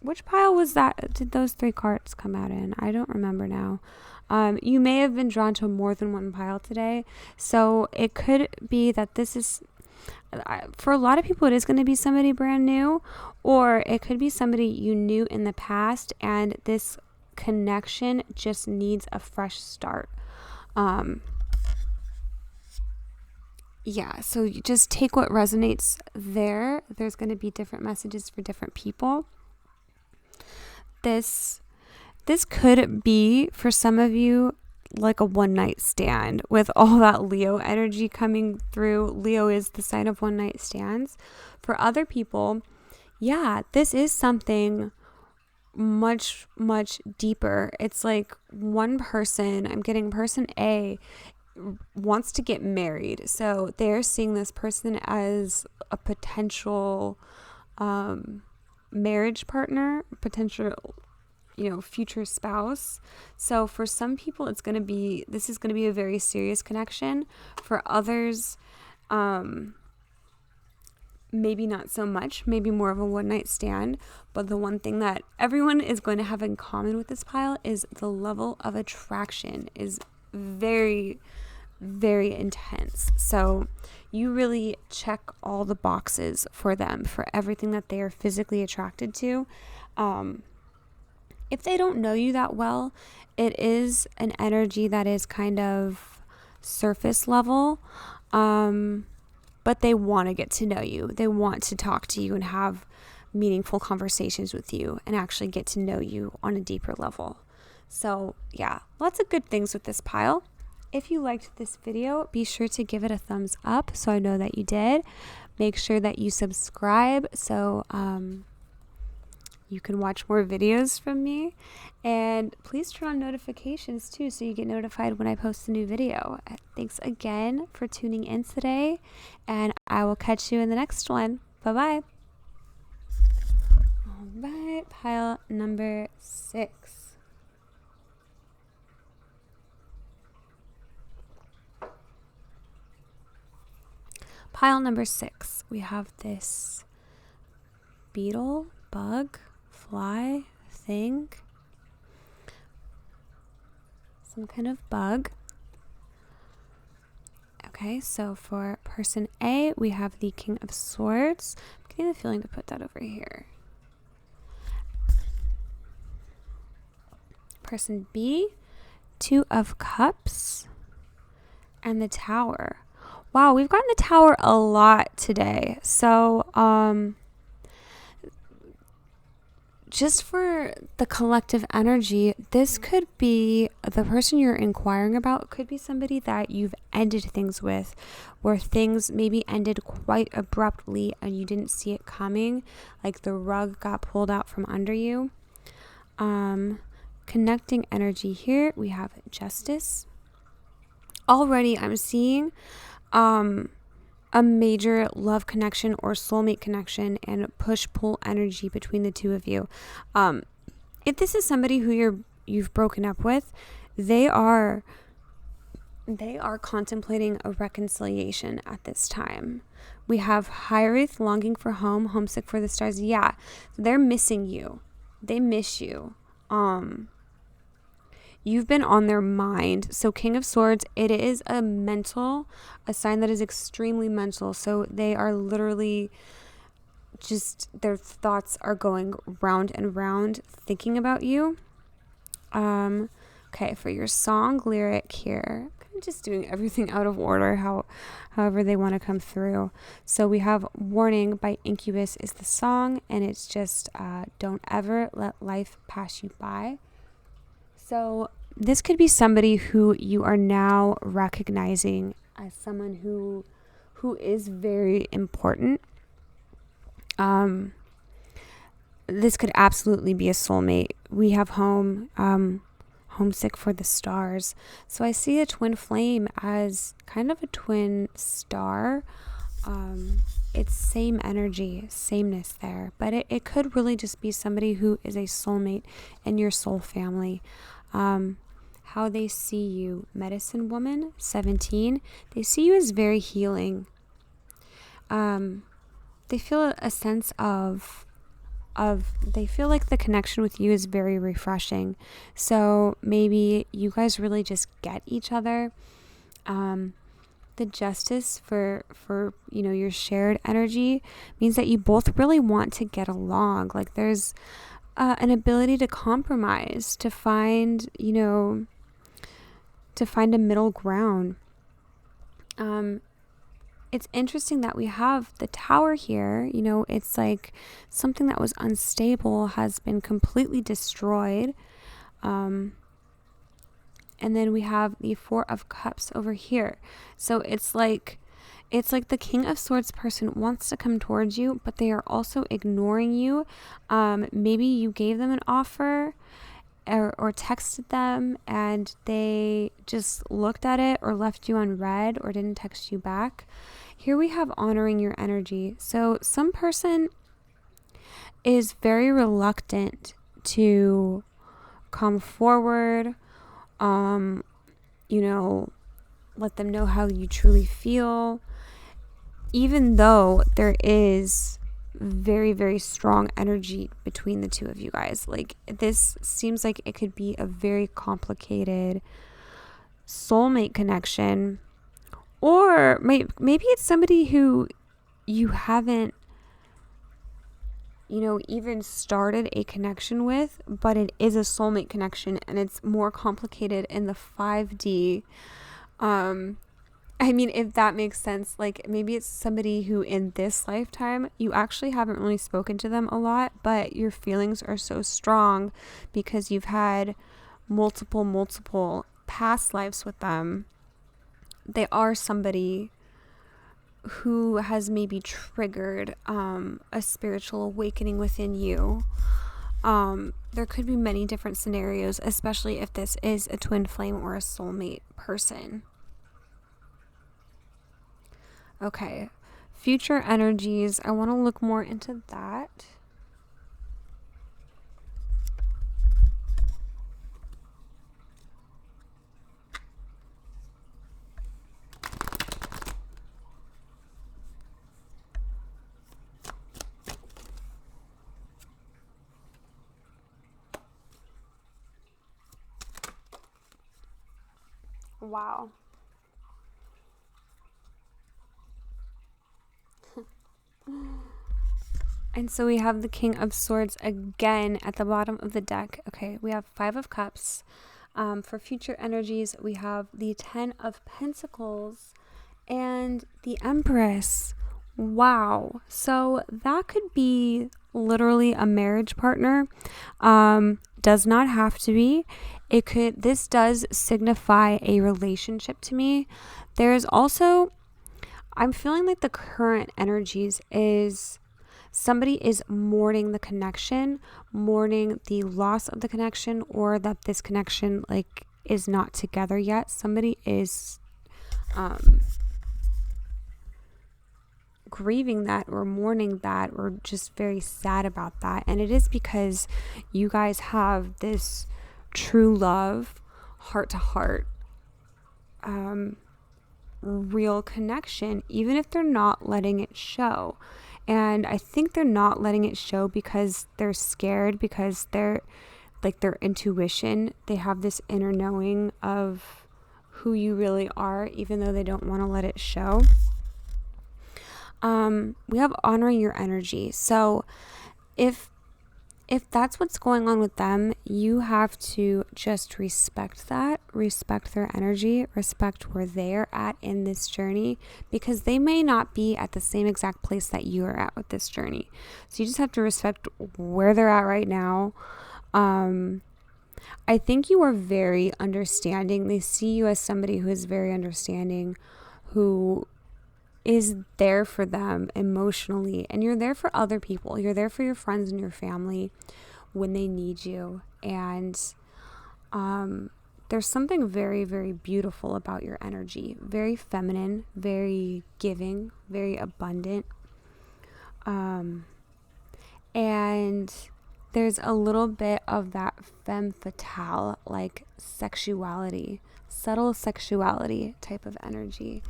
which pile was that? Did those 3 cards come out in? I don't remember now. You may have been drawn to more than one pile today. So it could be that this is, for a lot of people, it is going to be somebody brand new. Or it could be somebody you knew in the past, and this connection just needs a fresh start. Yeah, so you just take what resonates there. There's going to be different messages for different people. This could be, for some of you, like a one-night stand with all that Leo energy coming through. Leo is the sign of one-night stands. For other people, yeah, this is something much, much deeper. It's like one person, I'm getting person A, wants to get married. So they're seeing this person as a potential marriage partner, potential, future spouse. So for some people, this is going to be a very serious connection. For others, maybe not so much, maybe more of a one-night stand. But the one thing that everyone is going to have in common with this pile is the level of attraction is very, very intense. So you really check all the boxes for them, for everything that they are physically attracted to. If they don't know you that well, it is an energy that is kind of surface level, but they want to get to know you. They want to talk to you and have meaningful conversations with you and actually get to know you on a deeper level. So yeah, lots of good things with this pile. If you liked this video, be sure to give it a thumbs up so I know that you did. Make sure that you subscribe so you can watch more videos from me. And please turn on notifications too so you get notified when I post a new video. Thanks again for tuning in today, and I will catch you in the next one. Bye-bye. All right, pile number 6. Pile number 6, we have this beetle, bug, fly, thing, some kind of bug. Okay, so for person A, we have the King of Swords. I'm getting the feeling to put that over here. Person B, Two of Cups, and the Tower. Wow, we've gotten the Tower a lot today. So, just for the collective energy, this could be the person you're inquiring about, could be somebody that you've ended things with, where things maybe ended quite abruptly and you didn't see it coming, like the rug got pulled out from under you. Connecting energy here, we have Justice. Already I'm seeing a major love connection or soulmate connection and push-pull energy between the two of you. If this is somebody who you've broken up with, they are contemplating a reconciliation at this time. We have Hyrith, longing for home, homesick for the stars. Yeah, they're missing you. They miss you. You've been on their mind. So King of Swords, it is a sign that is extremely mental. So they are literally just, their thoughts are going round and round thinking about you. Okay, for your song lyric here, I'm just doing everything out of order, however they want to come through. So we have Warning by Incubus is the song, and it's just don't ever let life pass you by. So this could be somebody who you are now recognizing as someone who is very important. This could absolutely be a soulmate. We have homesick for the stars. So I see a twin flame as kind of a twin star. It's same energy, sameness there. But it could really just be somebody who is a soulmate in your soul family. How they see you, Medicine Woman, 17. They see you as very healing. They feel a sense they feel like the connection with you is very refreshing. So maybe you guys really just get each other. The Justice for your shared energy means that you both really want to get along. Like there's an ability to compromise, to find a middle ground. It's interesting that we have the Tower here. It's like something that was unstable has been completely destroyed. And then we have the Four of Cups over here. So it's like the King of Swords person wants to come towards you, but they are also ignoring you. Maybe you gave them an offer or texted them and they just looked at it or left you unread or didn't text you back. Here we have honoring your energy. So some person is very reluctant to come forward, let them know how you truly feel, even though there is very, very strong energy between the two of you guys. Like this seems like it could be a very complicated soulmate connection, or maybe it's somebody who you haven't even started a connection with, but it is a soulmate connection and it's more complicated in the 5D. If that makes sense, like maybe it's somebody who in this lifetime you actually haven't really spoken to them a lot, but your feelings are so strong because you've had multiple past lives with them. They are somebody who has maybe triggered a spiritual awakening within you. There could be many different scenarios, especially if this is a twin flame or a soulmate person. Okay, future energies. I want to look more into that. Wow. And so we have the King of Swords again at the bottom of the deck. Okay, we have Five of Cups. For future energies, we have the 10 of Pentacles and the Empress. Wow. So that could be literally a marriage partner. Does not have to be. This does signify a relationship to me. There's also, I'm feeling like the current energies is somebody is mourning the connection, mourning the loss of the connection, or that this connection like is not together yet. Somebody is grieving that or mourning that or just very sad about that. And it is because you guys have this true love, heart to heart, real connection, even if they're not letting it show. And I think they're not letting it show because they're scared, because they're like their intuition, they have this inner knowing of who you really are, even though they don't want to let it show. We have honoring your energy. So if that's what's going on with them, you have to just respect that, respect their energy, respect where they're at in this journey, because they may not be at the same exact place that you are at with this journey. So you just have to respect where they're at right now. I think you are very understanding. They see you as somebody who is very understanding, who is there for them emotionally, and you're there for other people. You're there for your friends and your family when they need you. And there's something very, very beautiful about your energy. Very feminine, very giving, very abundant. And there's a little bit of that femme fatale, like sexuality, subtle sexuality type of energy.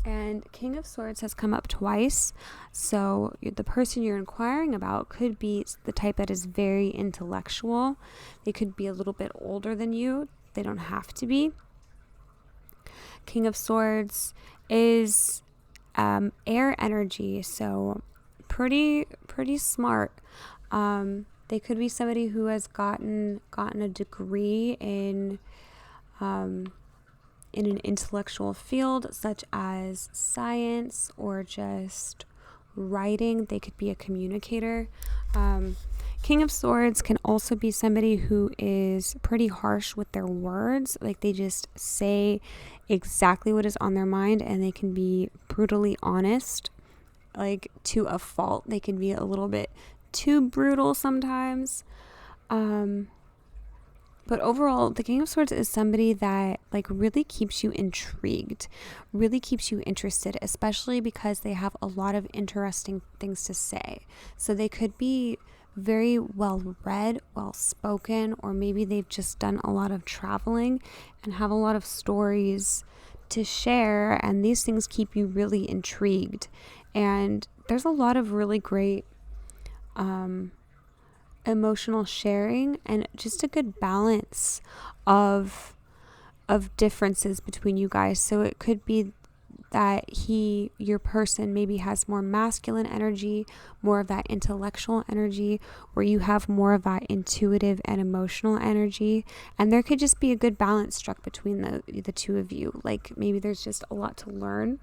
And King of Swords has come up twice. So the person you're inquiring about could be the type that is very intellectual. They could be a little bit older than you. They don't have to be. King of Swords is air energy. So pretty smart. They could be somebody who has gotten a degree in an intellectual field, such as science or just writing. They could be a communicator. King of Swords can also be somebody who is pretty harsh with their words. Like they just say exactly what is on their mind, and they can be brutally honest, like to a fault. They can be a little bit too brutal sometimes. But overall, the King of Swords is somebody that like really keeps you intrigued, really keeps you interested, especially because they have a lot of interesting things to say. So they could be very well read, well spoken, or maybe they've just done a lot of traveling and have a lot of stories to share. And these things keep you really intrigued. And there's a lot of really great emotional sharing and just a good balance of differences between you guys. So it could be that your person maybe has more masculine energy, more of that intellectual energy, where you have more of that intuitive and emotional energy. And there could just be a good balance struck between the two of you. Like maybe there's just a lot to learn.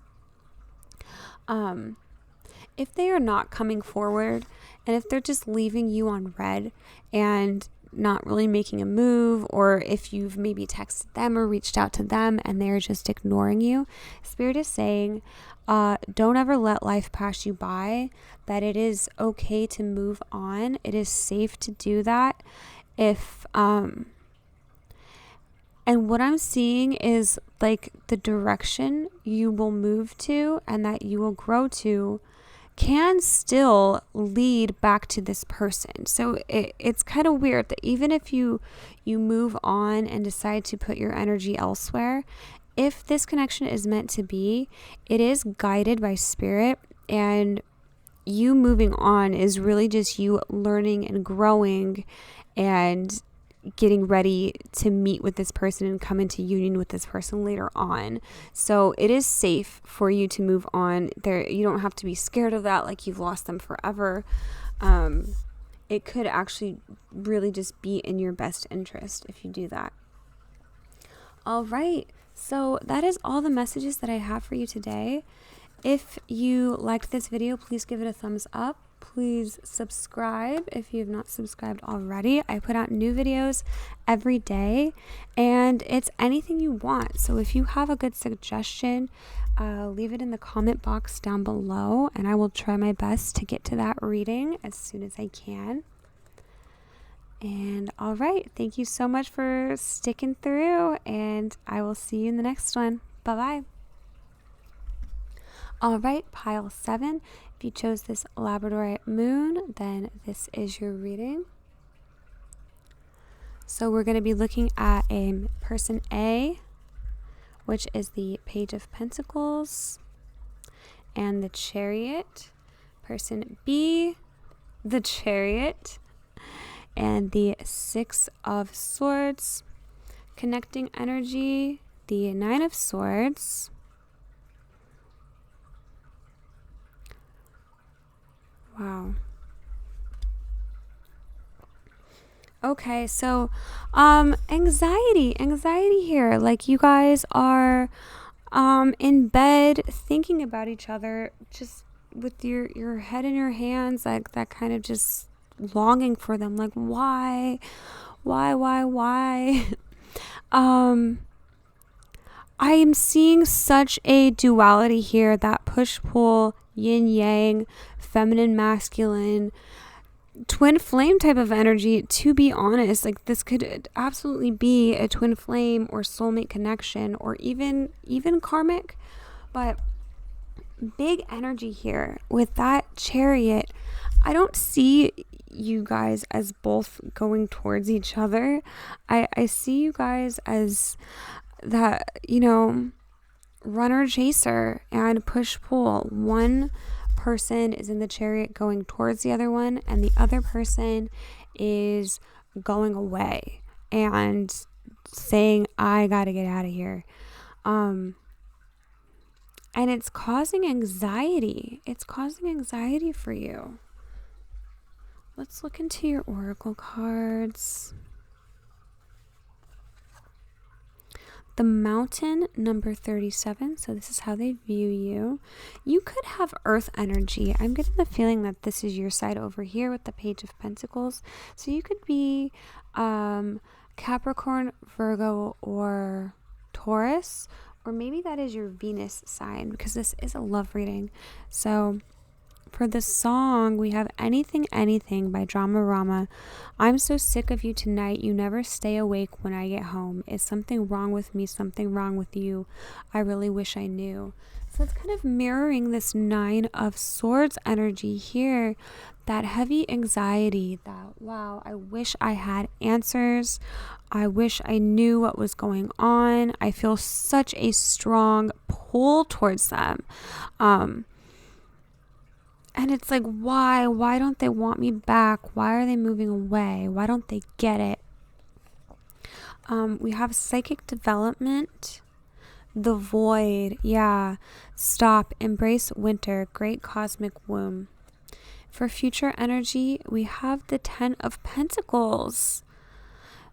If they are not coming forward, and if they're just leaving you on red and not really making a move, or if you've maybe texted them or reached out to them and they're just ignoring you, Spirit is saying, don't ever let life pass you by, that it is okay to move on. It is safe to do that. And what I'm seeing is like the direction you will move to and that you will grow to can still lead back to this person. So it's kind of weird that even if you move on and decide to put your energy elsewhere, if this connection is meant to be, it is guided by Spirit, and you moving on is really just you learning and growing and getting ready to meet with this person and come into union with this person later on. So it is safe for you to move on. You don't have to be scared of that, like you've lost them forever. It could actually really just be in your best interest if you do that. All right. So that is all the messages that I have for you today. If you liked this video, please give it a thumbs up. Please subscribe if you have not subscribed already. I put out new videos every day, and it's anything you want. So if you have a good suggestion, leave it in the comment box down below, and I will try my best to get to that reading as soon as I can. And all right, thank you so much for sticking through, and I will see you in the next one. Bye-bye. All right, pile 7. If you chose this labradorite moon, then this is your reading. So we're going to be looking at a person A, which is the Page of Pentacles and the Chariot. Person B, the Chariot, and the Six of Swords. Connecting energy, the Nine of Swords. Wow. Okay, so anxiety here. Like, you guys are in bed thinking about each other, just with your head in your hands, like that kind of just longing for them, like why I am seeing such a duality here, that push-pull, yin-yang, feminine, masculine, twin flame type of energy. To be honest, like, this could absolutely be a twin flame or soulmate connection, or even karmic, but big energy here with that Chariot. I don't see you guys as both going towards each other. I see you guys as that, runner chaser and push pull. One person is in the Chariot going towards the other one, and the other person is going away and saying, I gotta get out of here. And it's causing anxiety. It's causing anxiety for you. Let's look into your oracle cards. The Mountain, number 37. So this is how they view you. You could have earth energy. I'm getting the feeling that this is your side over here with the Page of Pentacles. So you could be Capricorn, Virgo, or Taurus. Or maybe that is your Venus sign, because this is a love reading. So for the song, we have Anything by Dramarama. I'm so sick of you tonight. You never stay awake when I get home. Is something wrong with me? Something wrong with you? I really wish I knew. So it's kind of mirroring this Nine of Swords energy here. That heavy anxiety, that, wow, I wish I had answers. I wish I knew what was going on. I feel such a strong pull towards them. And it's like, why? Why don't they want me back? Why are they moving away? Why don't they get it? We have psychic development, the void. Yeah. Stop. Embrace winter. Great cosmic womb. For future energy, we have the 10 of Pentacles.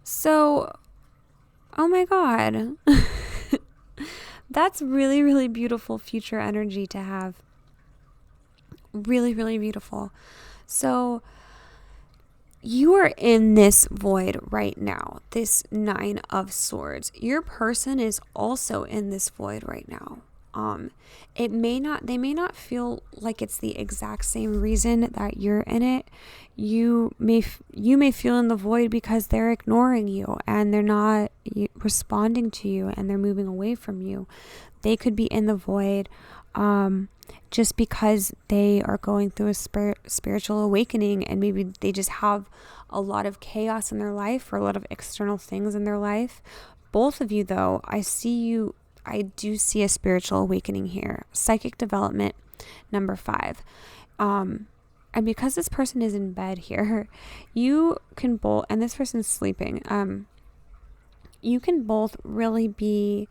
So, oh my God. That's really, really beautiful future energy to have. Really, really beautiful. So you are in this void right now, this Nine of Swords. Your person is also in this void right now. They may not feel like it's the exact same reason that you're in it. You may feel in the void because they're ignoring you and they're not responding to you and they're moving away from you. They could be in the void just because they are going through a spiritual awakening, and maybe they just have a lot of chaos in their life or a lot of external things in their life. Both of you, though, I do see a spiritual awakening here. Psychic development, number 5. And because this person is in bed here, you can both, and this person's sleeping, you can both really be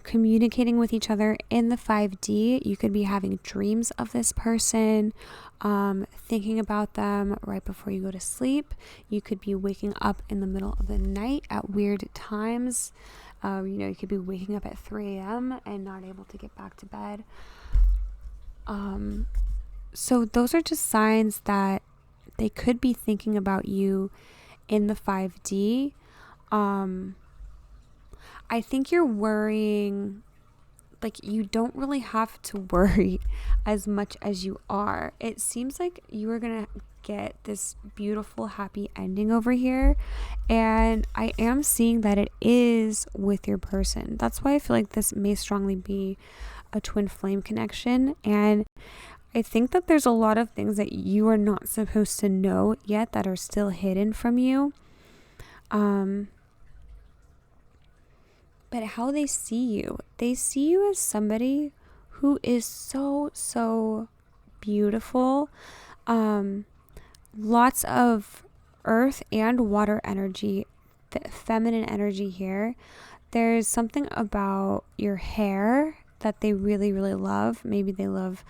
communicating with each other in the 5D. You could be having dreams of this person, thinking about them right before you go to sleep. You could be waking up in the middle of the night at weird times, You could be waking up at 3 a.m. and not able to get back to bed. So those are just signs that they could be thinking about you in the 5D. I think you're worrying, like, you don't really have to worry as much as you are. It seems like you are going to get this beautiful, happy ending over here. And I am seeing that it is with your person. That's why I feel like this may strongly be a twin flame connection. And I think that there's a lot of things that you are not supposed to know yet that are still hidden from you. But how they see you as somebody who is so, so beautiful. Lots of earth and water energy, feminine energy here. There's something about your hair that they really, really love. Maybe they love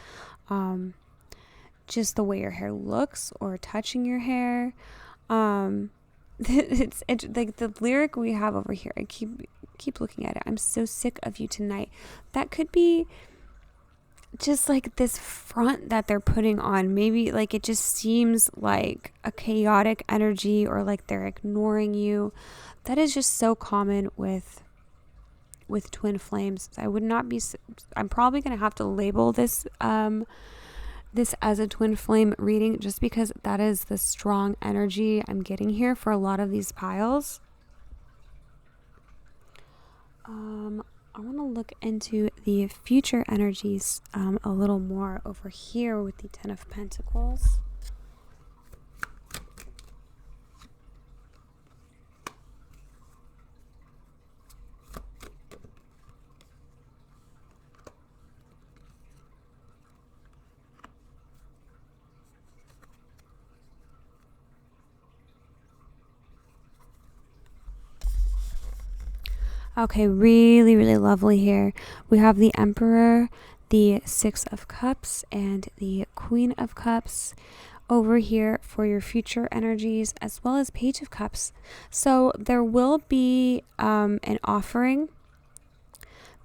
just the way your hair looks or touching your hair. It's like the lyric we have over here. I keep looking at it. I'm so sick of you tonight. That could be just like this front that they're putting on. Maybe like it just seems like a chaotic energy, or like they're ignoring you. That is just so common with twin flames. I'm probably going to have to label this this as a twin flame reading, just because that is the strong energy I'm getting here for a lot of these piles. I want to look into the future energies a little more over here with the Ten of Pentacles. Okay, really, really lovely here. We have the Emperor, the Six of Cups, and the Queen of Cups over here for your future energies, as well as Page of Cups. So there will be an offering.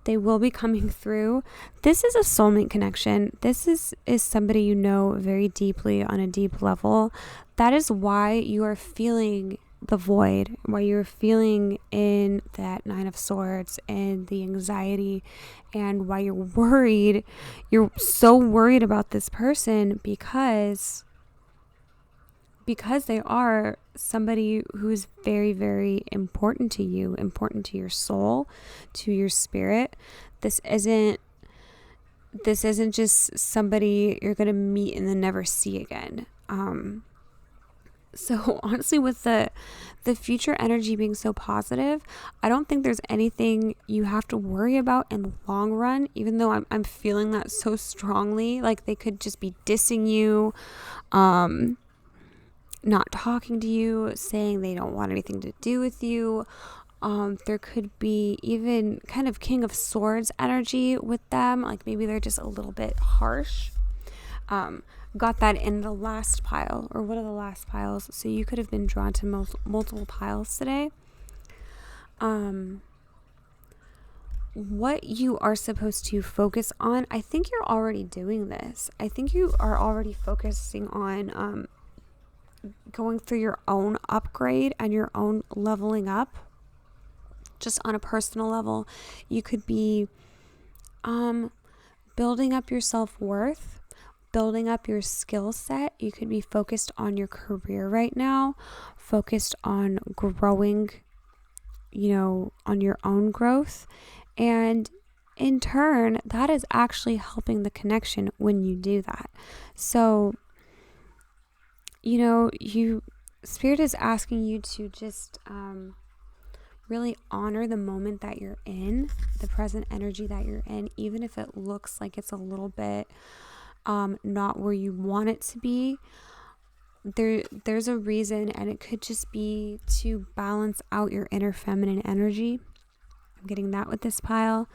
They will be coming through. This is a soulmate connection. This is somebody you know very deeply on a deep level. That is why you are feeling the void, why you're feeling in that Nine of Swords and the anxiety, and why you're worried. You're so worried about this person because they are somebody who is very, very important to you, important to your soul, to your spirit. This isn't just somebody you're going to meet and then never see again. So honestly, with the future energy being so positive, I don't think there's anything you have to worry about in the long run, even though I'm feeling that so strongly. Like they could just be dissing you, not talking to you, saying they don't want anything to do with you. There could be even kind of King of Swords energy with them. Like maybe they're just a little bit harsh. Got that in the last pile, or one of the last piles. So you could have been drawn to multiple piles today. What you are supposed to focus on, I think you're already doing this. I think you are already focusing on going through your own upgrade and your own leveling up. Just on a personal level, you could be building up your self-worth, building up your skill set. You could be focused on your career right now, focused on growing, on your own growth. And in turn, that is actually helping the connection when you do that. So, Spirit is asking you to just really honor the moment that you're in, the present energy that you're in, even if it looks like it's a little bit not where you want it to be. There's a reason, and it could just be to balance out your inner feminine energy. I'm getting that with this pile.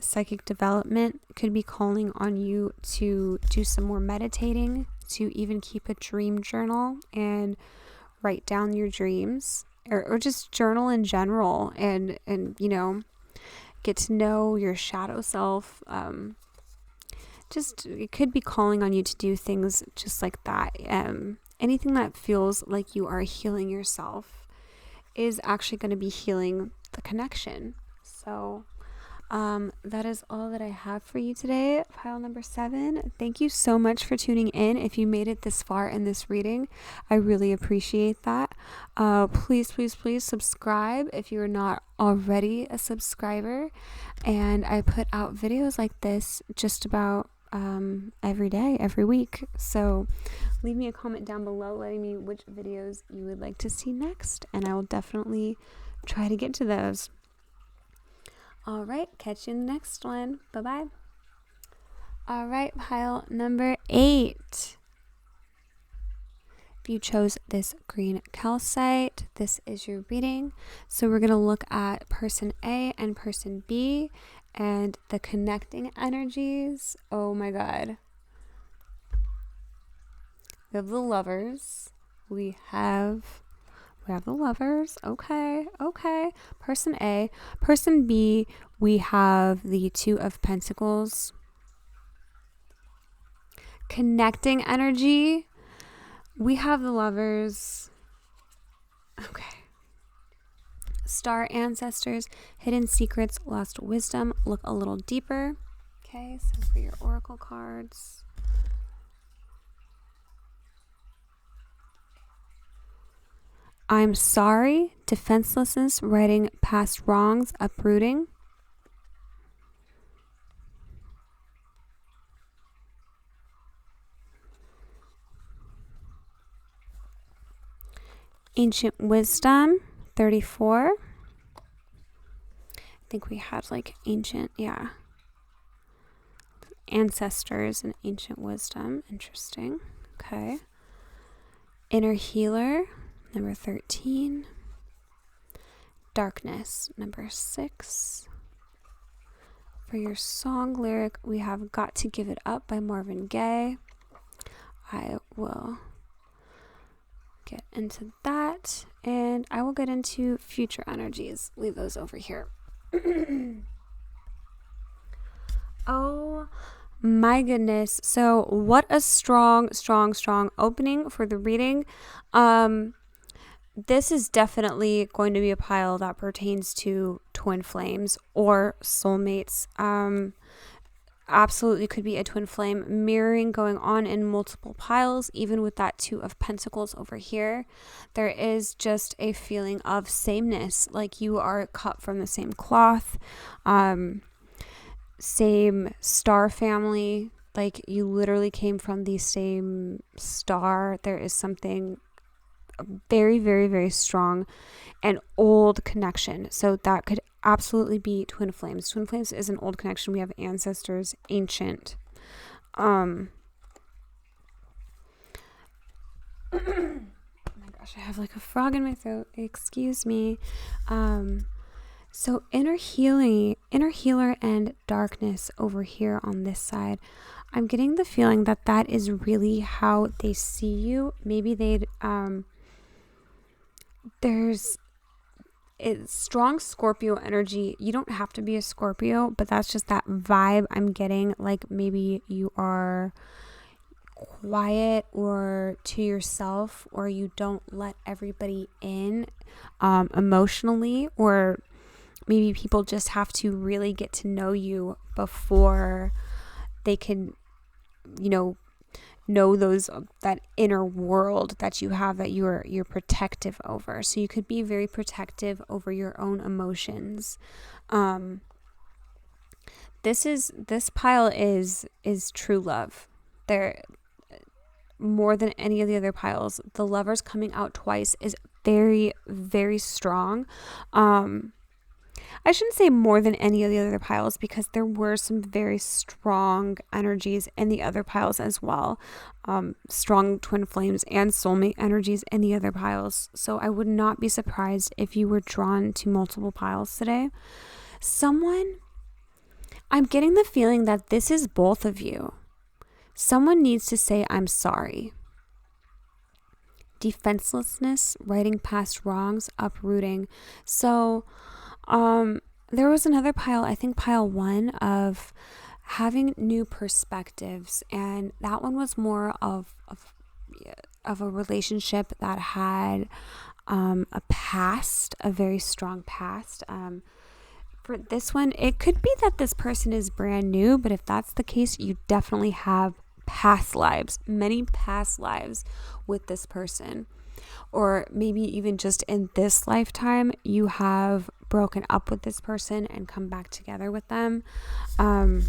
Psychic development could be calling on you to do some more meditating, to even keep a dream journal and write down your dreams. or just journal in general, and get to know your shadow self. Just, it could be calling on you to do things just like that. Anything that feels like you are healing yourself is actually going to be healing the connection. So that is all that I have for you today, pile number 7. Thank you so much for tuning in. If you made it this far in this reading, I really appreciate that. Please subscribe if you're not already a subscriber. And I put out videos like this just about every day, every week. So leave me a comment down below letting me which videos you would like to see next, and I will definitely try to get to those. All right, catch you in the next one. Bye-bye. All right, pile number 8. If you chose this green calcite, this is your reading. So we're going to look at person A and person B and the connecting energies. Oh my God. We have the lovers. We have the lovers. Okay. Person A. Person B, we have the 2 of Pentacles. Connecting energy, we have the lovers. Okay. Star ancestors, hidden secrets, lost wisdom. Look a little deeper. Okay, so for your oracle cards. I'm sorry, defenselessness, writing past wrongs, uprooting. Ancient wisdom, 34. I think we had like ancient, yeah. Ancestors and ancient wisdom. Interesting. Okay. Inner healer, number 13. Darkness, number 6. For your song lyric, we have Got to Give It Up by Marvin Gaye. I will get into that, and I will get into future energies. Leave those over here. Oh my goodness. So what a strong opening for the reading. This is definitely going to be a pile that pertains to twin flames or soulmates. Absolutely could be a twin flame mirroring going on in multiple piles. Even with that 2 of Pentacles over here, there is just a feeling of sameness, like you are cut from the same cloth, same star family, like you literally came from the same star. There is something very strong and old connection. So that could absolutely be twin flames. Twin flames is an old connection. We have ancestors, ancient. Oh my gosh, I have like a frog in my throat. Excuse me. So inner healer and darkness over here on this side. I'm getting the feeling that that is really how they see you. Maybe they'd there's strong Scorpio energy. You don't have to be a Scorpio, but that's just that vibe I'm getting. Like maybe you are quiet or to yourself, or you don't let everybody in emotionally, or maybe people just have to really get to know you before they can, know those, that inner world that you have that you're protective over. So you could be very protective over your own emotions. This pile is true love. There, more than any of the other piles, the lovers coming out twice is very strong. I shouldn't say more than any of the other piles, because there were some very strong energies in the other piles as well. Strong twin flames and soulmate energies in the other piles. So I would not be surprised if you were drawn to multiple piles today. I'm getting the feeling that this is both of you. Someone needs to say, I'm sorry. defenselessness, writing past wrongs, uprooting. So there was another pile, I think pile 1, of having new perspectives, and that one was more of a relationship that had a past, a very strong past. For this one, it could be that this person is brand new, but if that's the case, you definitely have past lives, many past lives with this person. Or maybe even just in this lifetime, you have broken up with this person and come back together with them. And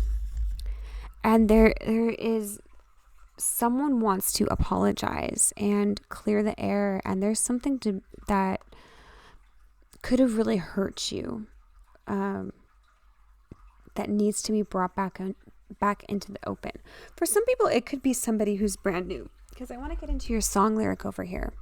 there is someone wants to apologize and clear the air, and there's something that could have really hurt you, that needs to be brought back into the open. For some people, it could be somebody who's brand new, because I want to get into your song lyric over here.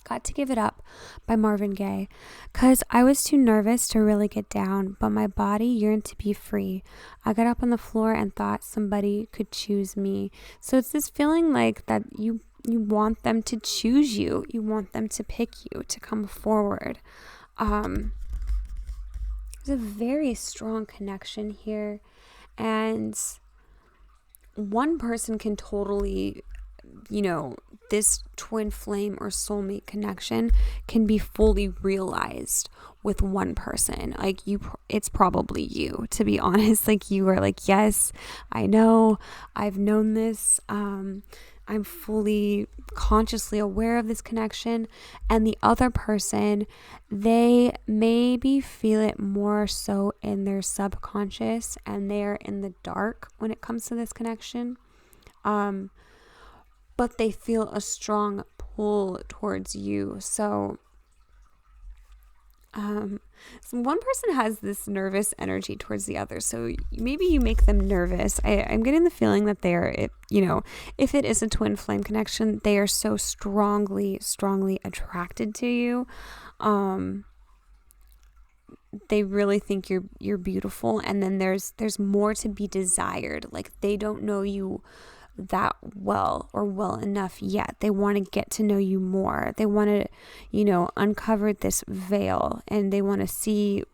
Got to Give It Up by Marvin Gaye, because I was too nervous to really get down, but my body yearned to be free. I got up on the floor and thought somebody could choose me. So it's this feeling like that you want them to choose you. You want them to pick you, to come forward. There's a very strong connection here, and one person can totally, this twin flame or soulmate connection can be fully realized with one person. Like it's probably you, to be honest. Like you are like, yes, I know, I've known this. I'm fully consciously aware of this connection. And the other person, they maybe feel it more so in their subconscious, and they're in the dark when it comes to this connection. But they feel a strong pull towards you. So one person has this nervous energy towards the other. So maybe you make them nervous. I'm getting the feeling that if it is a twin flame connection, they are so strongly attracted to you. They really think you're beautiful. And then there's more to be desired. Like they don't know you that well or well enough yet. They want to get to know you more. They want to, uncover this veil, and they want to see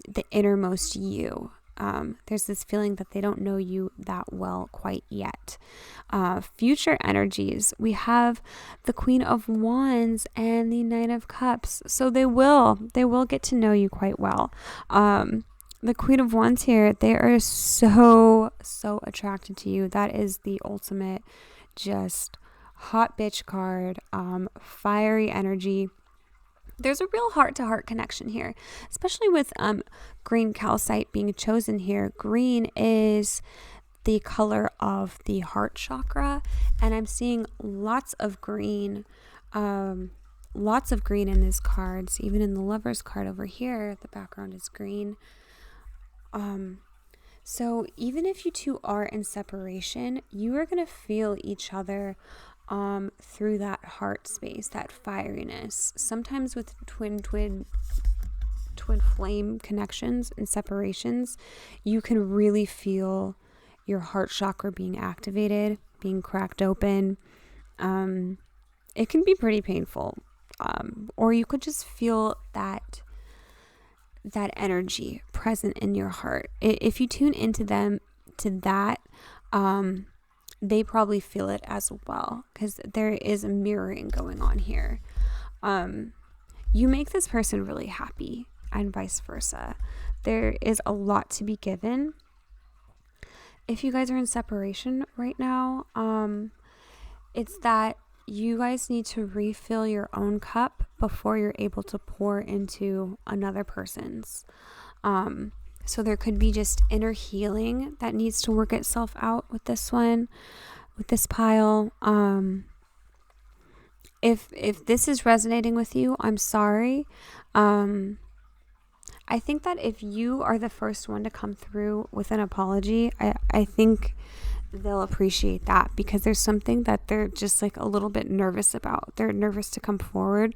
the innermost you. There's this feeling that they don't know you that well quite yet. Future energies, we have the Queen of Wands and the Knight of Cups. So they will get to know you quite well. The Queen of Wands here, they are so attracted to you. That is the ultimate just hot bitch card, fiery energy. There's a real heart-to-heart connection here, especially with green calcite being chosen here. Green is the color of the heart chakra, and I'm seeing lots of green in these cards. Even in the Lover's card over here, the background is green. So even if you two are in separation, you are going to feel each other through that heart space, that fieriness. Sometimes with twin flame connections and separations, you can really feel your heart chakra being activated, being cracked open. It can be pretty painful. Or you could just feel that energy present in your heart. If you tune into them, to that, they probably feel it as well, because there is a mirroring going on here. You make this person really happy, and vice versa. There is a lot to be given. If you guys are in separation right now, it's that you guys need to refill your own cup before you're able to pour into another person's. So there could be just inner healing that needs to work itself out with this one, with this pile. If this is resonating with you, I'm sorry. I think that if you are the first one to come through with an apology, I think they'll appreciate that, because there's something that they're just like a little bit nervous about. They're nervous to come forward.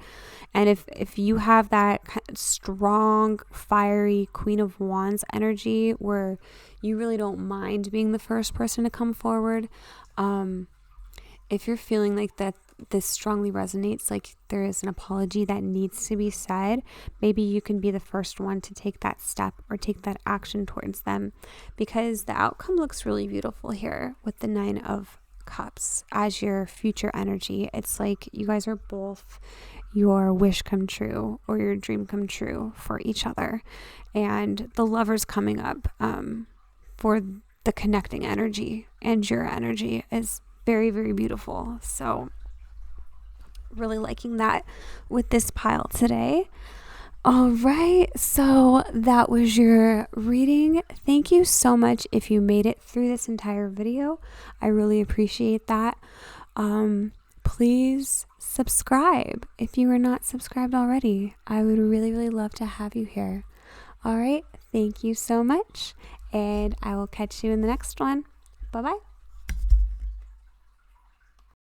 And if you have that strong, fiery Queen of Wands energy where you really don't mind being the first person to come forward, if you're feeling like this strongly resonates, like there is an apology that needs to be said, maybe you can be the first one to take that step or take that action towards them, because the outcome looks really beautiful here with the 9 of Cups as your future energy. It's like you guys are both your wish come true or your dream come true for each other, and the Lover's coming up for the connecting energy, and your energy is very, very beautiful. So really liking that with this pile today. All right, so that was your reading. Thank you so much if you made it through this entire video. I really appreciate that. Please subscribe if you are not subscribed already. I would really, really love to have you here. All right, thank you so much, and I will catch you in the next one. Bye-bye.